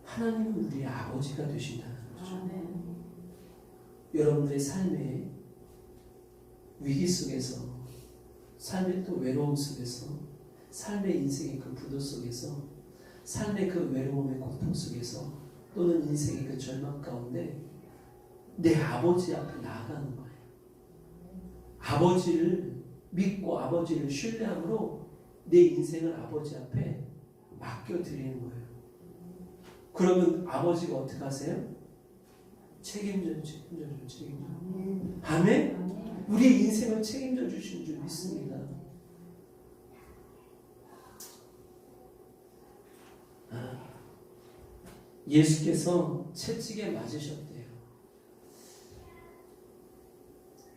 하나님은 우리의 아버지가 되신다는 거죠. 여러분들의 삶의 위기 속에서, 삶의 또 외로움 속에서, 삶의 인생의 그 부도 속에서, 삶의 그 외로움의 고통 속에서, 또는 인생의 그 절망 가운데 내 아버지 앞에 나아가는 거예요. 아버지를 믿고 아버지를 신뢰함으로 내 인생을 아버지 앞에 맡겨드리는 거예요. 그러면 아버지가 어떻게 하세요? 책임져. 아멘? 우리의 인생을 책임져 주시는 줄 믿습니다. 예수께서 채찍에 맞으셨대요.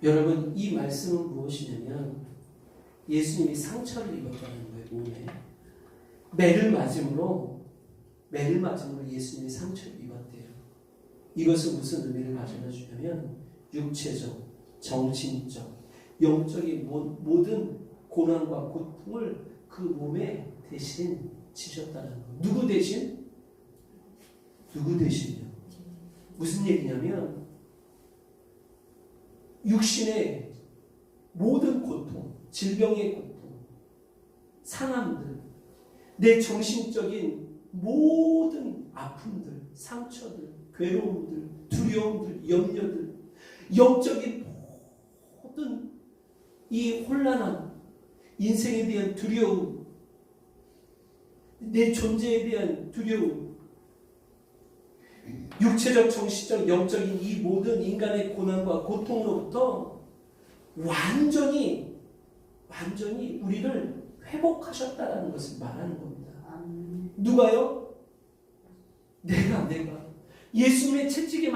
여러분, 이 말씀은 무엇이냐면 예수님이 상처를 입었다는 거예요. 몸에 매를 맞음으로 예수님이 상처를 입었대요. 이것은 무슨 의미를 가져다 주냐면 육체적, 정신적, 영적인 모든 고난과 고통을 그 몸에 대신 지셨다는 거예요. 누구 대신? 누구 대신요? 무슨 얘기냐면 육신의 모든 고통, 질병의 고통, 상함들, 내 정신적인 모든 아픔들, 상처들, 괴로움들, 두려움들, 염려들, 영적인 모든 이 혼란함, 인생에 대한 두려움, 내 존재에 대한 두려움, 육체적, 정신적, 영적인 이 모든 인간의 고난과 고통으로부터 완전히 우리를 회복하셨다라는 것을 말하는 겁니다. 누가요? 내가 예수님의 채찍에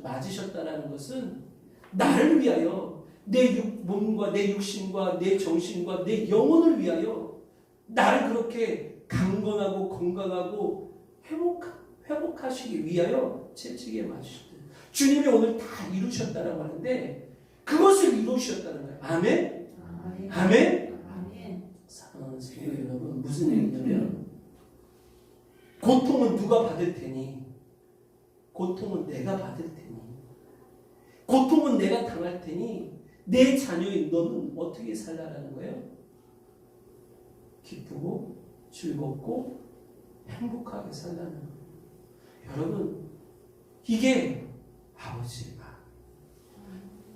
맞으셨다라는 것은 나를 위하여, 내 몸과 내 육신과 내 정신과 내 영혼을 위하여 나를 그렇게 강건하고 건강하고 회복하시기 위하여 채찍에 맞으셨대요. 주님이 오늘 다 이루셨다라고 하는데 그것을 이루셨다는 거예요. 아멘? 아멘? 사랑하는 성도 여러분, 무슨 얘기냐면 고통은 누가 받을 테니? 고통은 내가 받을 테니, 고통은 내가 당할 테니 내 자녀인 너는 어떻게 살라라는 거예요? 기쁘고 즐겁고 행복하게 살라는 거예요. 여러분, 이게 아버지가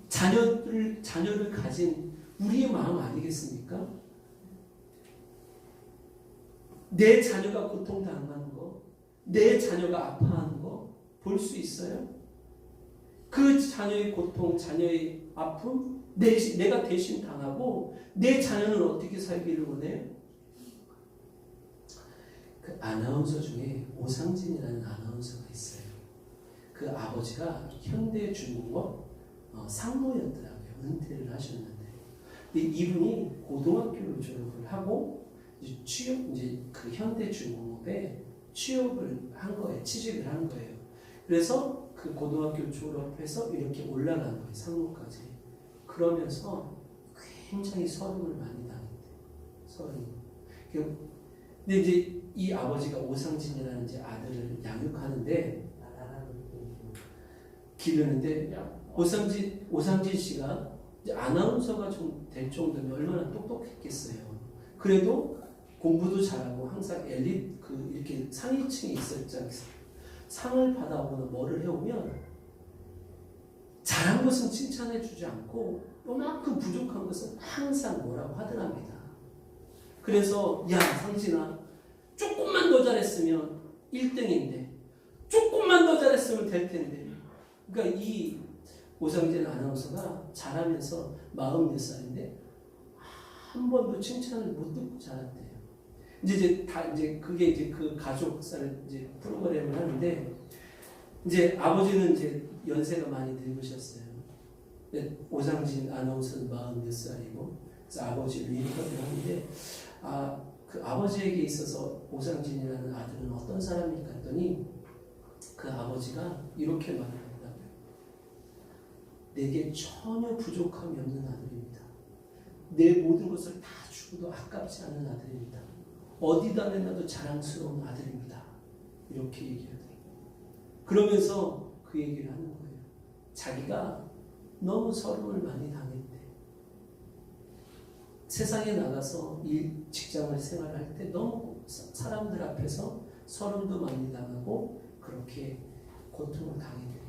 자녀를 가진 우리의 마음 아니겠습니까? 내 자녀가 고통당하는 거, 내 자녀가 아파하는 거 볼 수 있어요? 그 자녀의 고통, 자녀의 아픔, 내가 대신 당하고 내 자녀는 어떻게 살기를 원해요? 그 아나운서 중에 오상진이라는 아나운서가 있어요. 그 아버지가 현대중공업 상무였더라고요. 은퇴를 하셨는데, 근데 이분이 고등학교를 졸업을 하고 이제 그 현대중공업에 취직을 한 거예요. 그래서 그 고등학교 졸업해서 이렇게 올라간 거예요. 상무까지. 그러면서 굉장히 서름을 많이 당했대요. 근데 이제 이 아버지가 오상진이라는 이제 아들을 양육하는데, 기르는데, 오상진 씨가 이제 아나운서가 좀 될 정도면 얼마나 똑똑했겠어요. 그래도 공부도 잘하고 항상 엘리트 이렇게 상위층에 있었지 않겠어요? 상을 받아오거나 뭐를 해오면 잘한 것은 칭찬해주지 않고 요만큼 부족한 것은 항상 뭐라고 하더랍니다. 그래서 야 상진아, 조금만 더 잘했으면 1등인데 조금만 더 잘했으면 될 텐데. 그러니까 이 오상진 아나운서가 잘하면서 44살인데 한 번도 칭찬을 못 듣고 자랐대요. 이제 그게 그 가족사를 이제 프로그램을 하는데, 이제 아버지는 이제 연세가 많이 늙으셨어요. 오상진 아나운서는 40몇 살이고, 그래서 아버지를 인터뷰를 하는데, 그 아버지에게 있어서 오상진이라는 아들은 어떤 사람일까 했더니, 그 아버지가 이렇게 말을 하더라고요. 내게 전혀 부족함이 없는 아들입니다. 내 모든 것을 다 주고도 아깝지 않은 아들입니다. 어디다 내놔도 자랑스러운 아들입니다. 이렇게 얘기해요. 그러면서 그 얘기를 하는 거예요. 자기가 너무 서름을 많이 당했대. 세상에 나가서 직장을 생활할 때 너무 사람들 앞에서 서름도 많이 당하고 그렇게 고통을 당했대.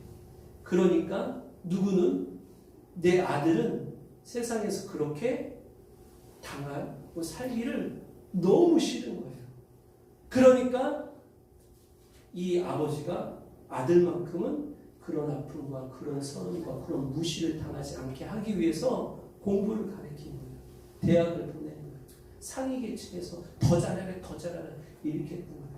그러니까 누구는 내 아들은 세상에서 그렇게 당하고 살기를 너무 싫은 거예요. 그러니까 이 아버지가 아들만큼은 그런 아픔과 그런 서름과 그런 무시를 당하지 않게 하기 위해서 공부를 가르친 거예요. 대학을 보내는 거예요. 상위 계층에서 더 잘하라 이렇게 했던 거예요.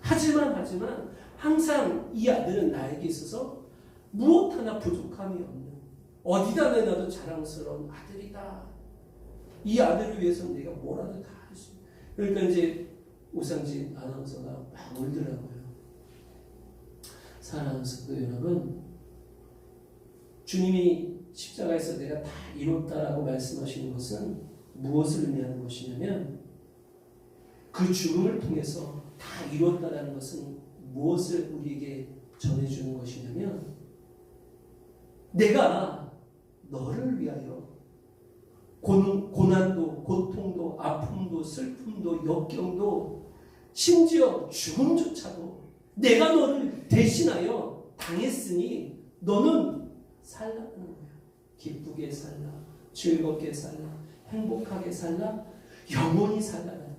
하지만 항상 이 아들은 나에게 있어서 무엇 하나 부족함이 없는, 어디다 내놔도 자랑스러운 아들이다. 이 아들을 위해서는 내가 뭐라도 다 할 수 있다. 그러니까 이제 오상진 아나운서가 막 울더라고요. 사랑하는 성도 여러분, 주님이 십자가에서 내가 다 이뤘다라고 말씀하시는 것은 무엇을 의미하는 것이냐면, 그 죽음을 통해서 다 이뤘다라는 것은 무엇을 우리에게 전해주는 것이냐면, 내가 너를 위하여 고난도, 고통도, 아픔도, 슬픔도, 역경도, 심지어 죽음조차도 내가 너를 대신하여 당했으니 너는 살라는 거야. 기쁘게 살라, 즐겁게 살라, 행복하게 살라, 영원히 살라는 거야.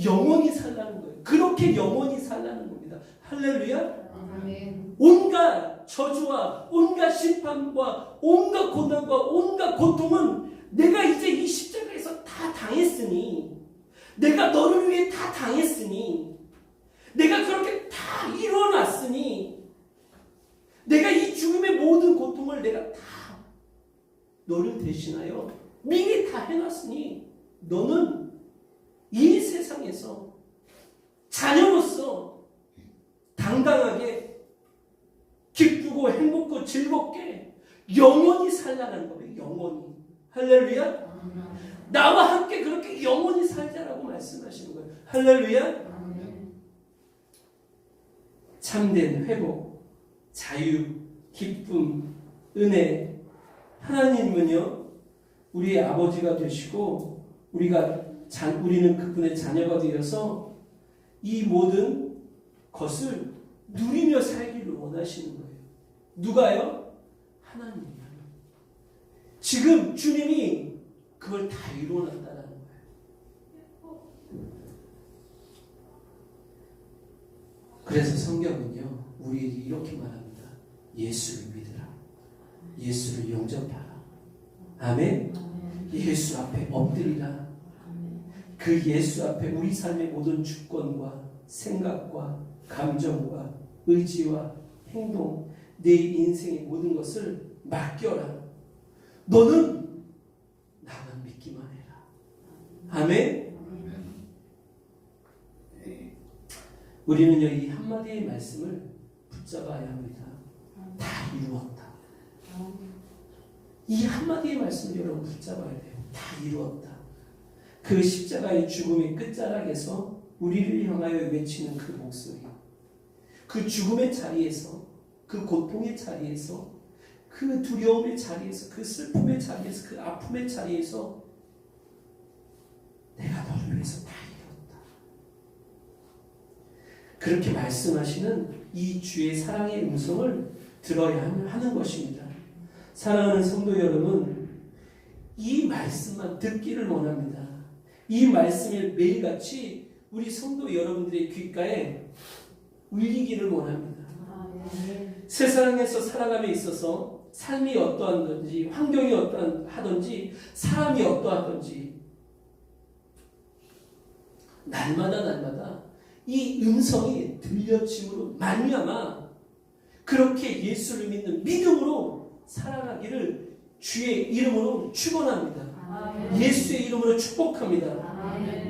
영원히 살라는 거예요. 그렇게 영원히 살라는 겁니다. 할렐루야. 아멘. 온갖 저주와 온갖 심판과 온갖 고난과 온갖 고통은 내가 이제 이 십자가에서 다 당했으니, 내가 너를 위해 다 당했으니, 내가 그렇게 다 이루어놨으니, 내가 이 죽음의 모든 고통을 내가 다 너를 대신하여 미리 다 해놨으니 너는 이 세상에서 자녀로서 당당하게 기쁘고 행복고 즐겁게 영원히 살라는 거예요. 영원히. 할렐루야. 나와 함께 그렇게 영원히 살자라고 말씀하시는 거예요. 할렐루야. 참된 회복, 자유, 기쁨, 은혜. 하나님은요, 우리의 아버지가 되시고 우리는 그분의 자녀가 되어서 이 모든 것을 누리며 살기를 원하시는 거예요. 누가요? 하나님이요. 지금 주님이 그걸 다 이루어놨다는 거예요. 그래서 성경은요, 우리에게 이렇게 말합니다. 예수를 믿으라. 예수를 영접하라. 아멘. 예수 앞에 엎드리라. 그 예수 앞에 우리 삶의 모든 주권과 생각과 감정과 의지와 행동, 내 인생의 모든 것을 맡겨라. 너는 나만 믿기만 해라. 아멘. 우리는요, 이 한마디의 말씀을 붙잡아야 합니다. 다 이루었다. 이 한마디의 말씀을 여러분 붙잡아야 돼요. 다 이루었다. 그 십자가의 죽음의 끝자락에서 우리를 향하여 외치는 그 목소리, 그 죽음의 자리에서, 그 고통의 자리에서, 그 두려움의 자리에서, 그 슬픔의 자리에서, 그 아픔의 자리에서 내가 너를 위해서 다 이뤘다. 그렇게 말씀하시는 이 주의 사랑의 음성을 들어야 하는 것입니다. 사랑하는 성도 여러분, 이 말씀만 듣기를 원합니다. 이 말씀을 매일같이 우리 성도 여러분들의 귓가에 울리기를 원합니다. 세상에서 살아감에 있어서 삶이 어떠하든지, 환경이 어떠하든지, 사람이 어떠하든지 날마다 이 음성이 들려짐으로 말미암아 그렇게 예수를 믿는 믿음으로 살아가기를 주의 이름으로 축원합니다. 예수의 이름으로 축복합니다.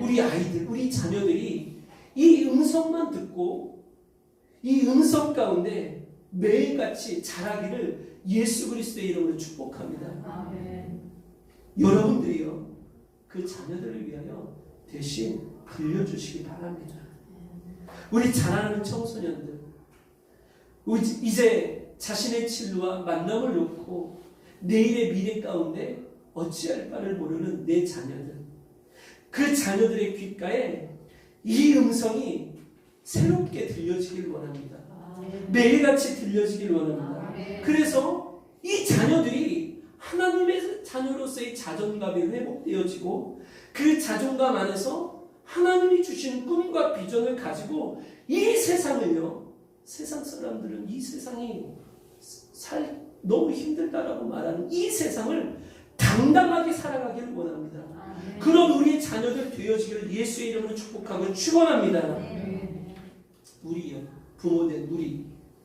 우리 아이들, 우리 자녀들이 이 음성만 듣고 이 음성 가운데 매일같이 자라기를 예수 그리스도의 이름으로 축복합니다. 아멘. 여러분들이요, 그 자녀들을 위하여 대신 빌려주시기 바랍니다. 우리 자라는 청소년들, 이제 자신의 진로와 만남을 놓고 내일의 미래 가운데 어찌할 바를 모르는 내 자녀들, 그 자녀들의 귓가에 이 음성이 새롭게 들려지길 원합니다. 매일같이 들려지길 원합니다. 그래서 이 자녀들이 하나님의 자녀로서의 자존감이 회복되어지고 그 자존감 안에서 하나님이 주신 꿈과 비전을 가지고 이 세상을요, 세상 사람들은 이 세상이 너무 힘들다라고 말하는 이 세상을 당당하게 살아가기를 원합니다. 그런 우리의 자녀들 되어지기를 예수의 이름으로 축복하고 축원합니다. 우리요, 부모된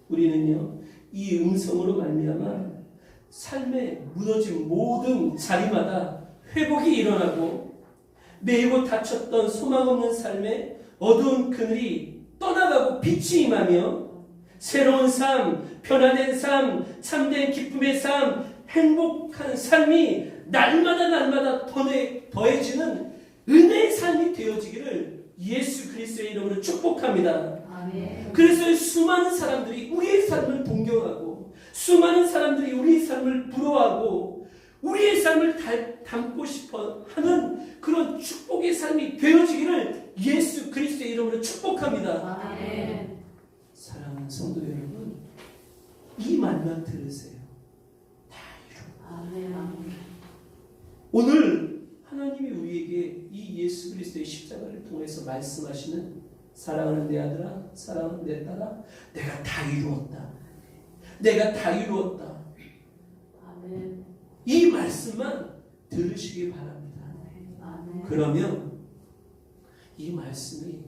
우리는요, 이 음성으로 말미암아 삶에 무너진 모든 자리마다 회복이 일어나고 매이고 닫혔던 소망 없는 삶에 어두운 그늘이 떠나가고 빛이 임하며 새로운 삶, 변화된 삶, 참된 기쁨의 삶, 행복한 삶이 날마다 더해지는 은혜의 삶이 되어지기를 예수 그리스도의 이름으로 축복합니다. 아멘. 그래서 수많은 사람들이 우리의 삶을 동경하고 수많은 사람들이 우리의 삶을 부러워하고 우리의 삶을 담고 싶어 하는 그런 축복의 삶이 되어지기를 예수 그리스도의 이름으로 축복합니다. 아멘. 사랑하는 성도 여러분, 이 말만 들으세요. 다 이루어. 아멘. 오늘 하나님이 우리에게 이 예수 그리스도의 십자가를 통해서 말씀하시는 사랑하는 내 아들아, 사랑하는 내 딸아, 내가 다 이루었다. 내가 다 이루었다. 아멘. 이 말씀만 들으시기 바랍니다. 아멘. 그러면 이 말씀이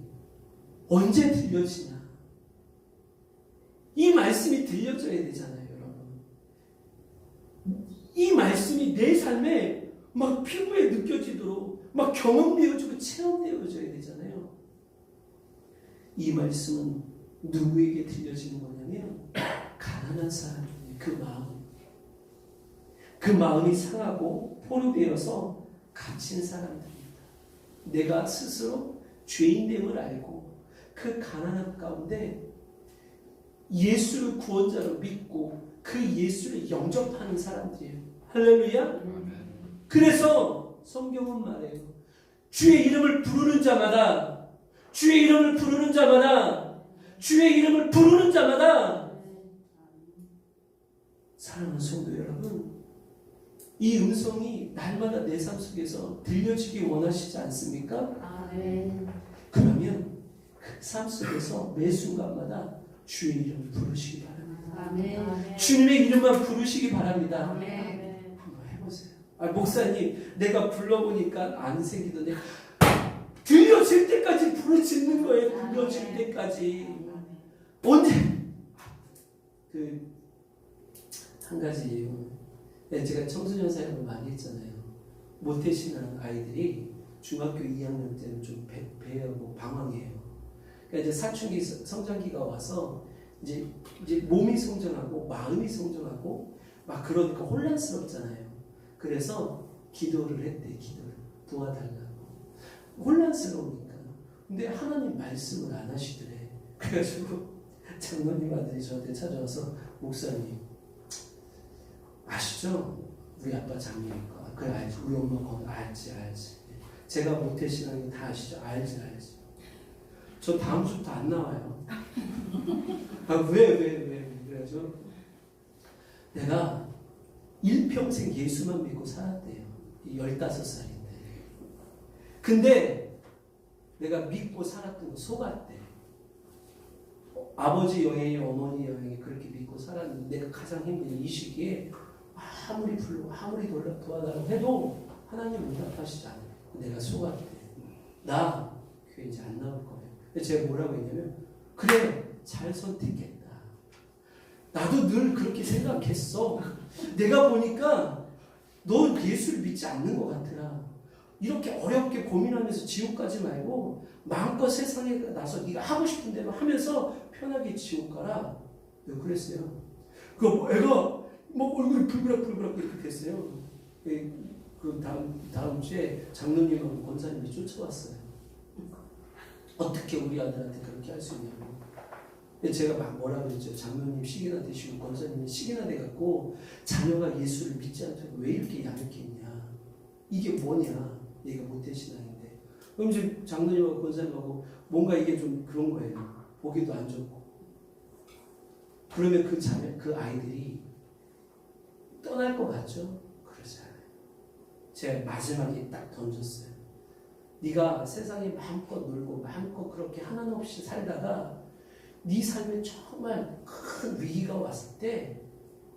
언제 들려지냐? 이 말씀이 들려져야 되잖아요, 여러분. 이 말씀이 내 삶에 막 피부에 느껴지도록 막 경험되어지고 체험되어져야 되잖아요. 이 말씀은 누구에게 들려지는 거냐면 가난한 사람이에요. 그 마음이 상하고 포로되어서 갇힌 사람들입니다. 내가 스스로 죄인됨을 알고 그 가난함 가운데 예수를 구원자로 믿고 그 예수를 영접하는 사람들이에요. 할렐루야. 그래서 성경은 말해요. 주의 이름을 부르는 자마다, 주의 이름을 부르는 자마다, 주의 이름을 부르는 자마다. 사랑하는 성도 여러분, 이 음성이 날마다 내 삶 속에서 들려지기 원하시지 않습니까? 아멘. 그러면 그 삶 속에서 매 순간마다 주의 이름을 부르시기 바랍니다. 아멘. 주님의 이름만 부르시기 바랍니다. 아멘. 한번 해보세요. 목사님, 내가 불러보니까 안 생기던데. 들려질 때까지 부르짖는 거예요. 들려질 때까지. 언제? 한 가지 제가 청소년 사역을 많이 했잖아요. 모태신앙 아이들이 중학교 2학년 때는 좀 배하고 방황해요. 그러니까 이제 사춘기 성장기가 와서 이제 몸이 성장하고 마음이 성장하고 막 그러니까 혼란스럽잖아요. 그래서 기도를 했대. 기도를 도와달라고. 혼란스러우니까. 근데 하나님 말씀을 안 하시더래. 그래가지고 장로님 아들이 저한테 찾아와서 목사님 아시죠? 우리 아빠 장로니까. 그래 알지. 우리 엄마 알지. 제가 모태신앙이 다 아시죠? 알지. 저 다음 주부터 안 나와요. 왜? 그래가지고 내가 일평생 예수만 믿고 살았대요. 15살인데. 근데 내가 믿고 살았던 거 속았대. 아버지 여행이 어머니 여행이 그렇게 믿고 살았는데 내가 가장 힘든 이 시기에 아무리 불러 아무리 도와달라고 해도 하나님 응답하시지 않아요. 내가 속았대. 나 교회 이제 안 나올 거예요. 근데 제가 뭐라고 했냐면 그래 잘 선택했다. 나도 늘 그렇게 생각했어. 내가 보니까 너 예수를 믿지 않는 것 같더라. 이렇게 어렵게 고민하면서 지옥 가지 말고 마음껏 세상에 나서 네가 하고 싶은 대로 하면서 편하게 지옥 가라. 왜 그랬어요? 애가 얼굴이 불그락 이렇게 됐어요. 그 다음 주에 장로님하고 권사님이 쫓아왔어요. 어떻게 우리 아들한테 그렇게 할 수 있냐고. 근데 제가 막 뭐라 그랬죠. 장로님 시기나 되시고 권사님이 시기나 돼갖고 자녀가 예수를 믿지 않도록 왜 이렇게 야릇했냐. 이게 뭐냐. 얘가 못된 신앙인데. 그럼 이제 장로님하고 권사님하고 뭔가 이게 좀 그런 거예요. 보기도 안 좋고. 그러면 그 아이들이 떠날 것 같죠? 그러지 않아요. 제가 마지막에 딱 던졌어요. 네가 세상에 마음껏 놀고 마음껏 그렇게 하나님 없이 살다가 네 삶에 정말 큰 위기가 왔을 때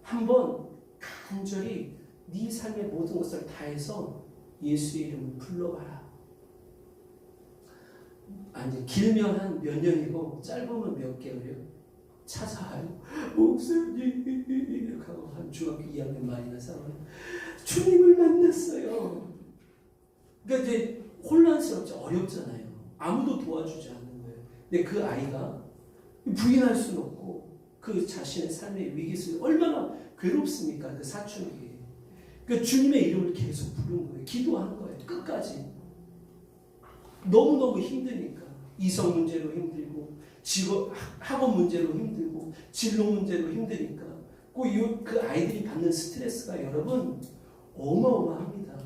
한번 간절히 네 삶의 모든 것을 다해서 예수의 이름을 불러봐라. 아니 길면 한 몇 년이고 짧으면 몇 개월이요. 찾아와요. 목사님 이렇게 하고 한 중학교 2학년 말이나 상황 주님을 만났어요. 그러니까 이제 혼란스럽죠. 어렵잖아요. 아무도 도와주지 않는 거예요. 근데 그 아이가 부인할 수는 없고 그 자신의 삶의 위기 속에 얼마나 괴롭습니까? 그 사춘기에. 그러니까 주님의 이름을 계속 부르는 거예요. 기도하는 거예요. 끝까지. 너무너무 힘드니까. 이성 문제로 힘들고 직업 학업 문제로 힘들고 진로 문제로 힘드니까 그 아이들이 받는 스트레스가 여러분 어마어마합니다.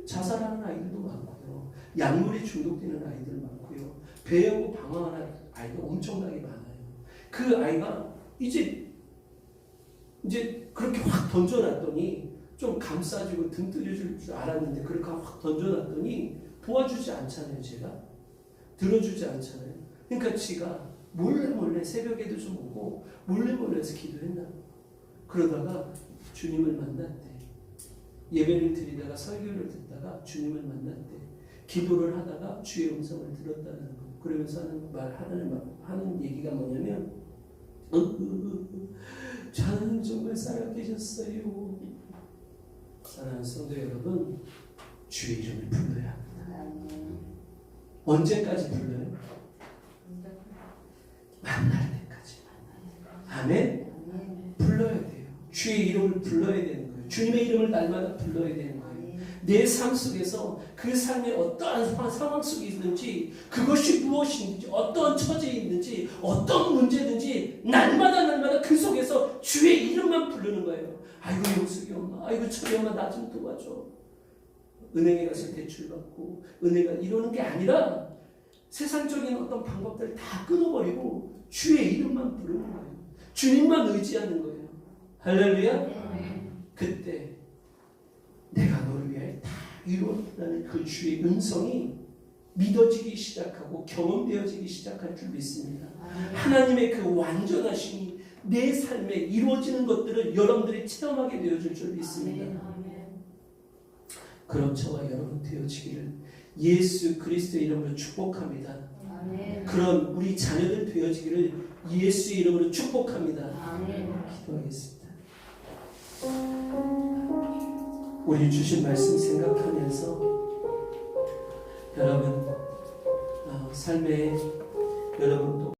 자살하는 아이들도 많고요. 약물에 중독되는 아이들 많고요. 배우고 방황하는 아이가 엄청나게 많아요. 그 아이가 이제 그렇게 확 던져놨더니 좀 감싸주고 등 뜨려줄 줄 알았는데 그렇게 확 던져놨더니 도와주지 않잖아요. 제가 들어주지 않잖아요. 그러니까 지가 몰래 새벽에도 좀 오고 몰래서 기도했나. 그러다가 주님을 만났대. 예배를 드리다가 설교를 듣다가 주님을 만났대. 기도를 하다가 주의 음성을 들었다는 거. 그러면서 하는 얘기가 뭐냐면 저는 정말 살아계셨어요. 사랑하는 성도 여러분, 주의 이름을 불러야 합니다. 언제까지 불러요? 만날 때까지. 아멘? 불러야 돼요. 주의 이름을 불러야 되는 거예요. 주님의 이름을 날마다 불러야 되는 거예요. 내 삶 속에서 그 삶에 어떠한 상황 속에 있는지 그것이 무엇인지 어떤 처지에 있는지 어떤 문제든지 날마다 그 속에서 주의 이름만 부르는 거예요. 아이고 용숙이 엄마, 아이고 철이 엄마 나 좀 도와줘. 은행에 가서 대출받고 은혜가 이러는 게 아니라 세상적인 어떤 방법들을 다 끊어버리고 주의 이름만 부르는 거예요. 주님만 의지하는 거예요. 할렐루야. 그때 내가 너를 위해 다 이루었다는 그 주의 음성이 믿어지기 시작하고 경험되어지기 시작할 줄 믿습니다. 하나님의 그 완전하심이 내 삶에 이루어지는 것들을 여러분들이 체험하게 되어질 줄 믿습니다. 그런 저와 여러분 되어지기를 예수 그리스도의 이름으로 축복합니다. 그런 우리 자녀들 되어지기를 예수의 이름으로 축복합니다. 기도하겠습니다. 우리 주신 말씀 생각하면서 여러분 삶에 여러분 또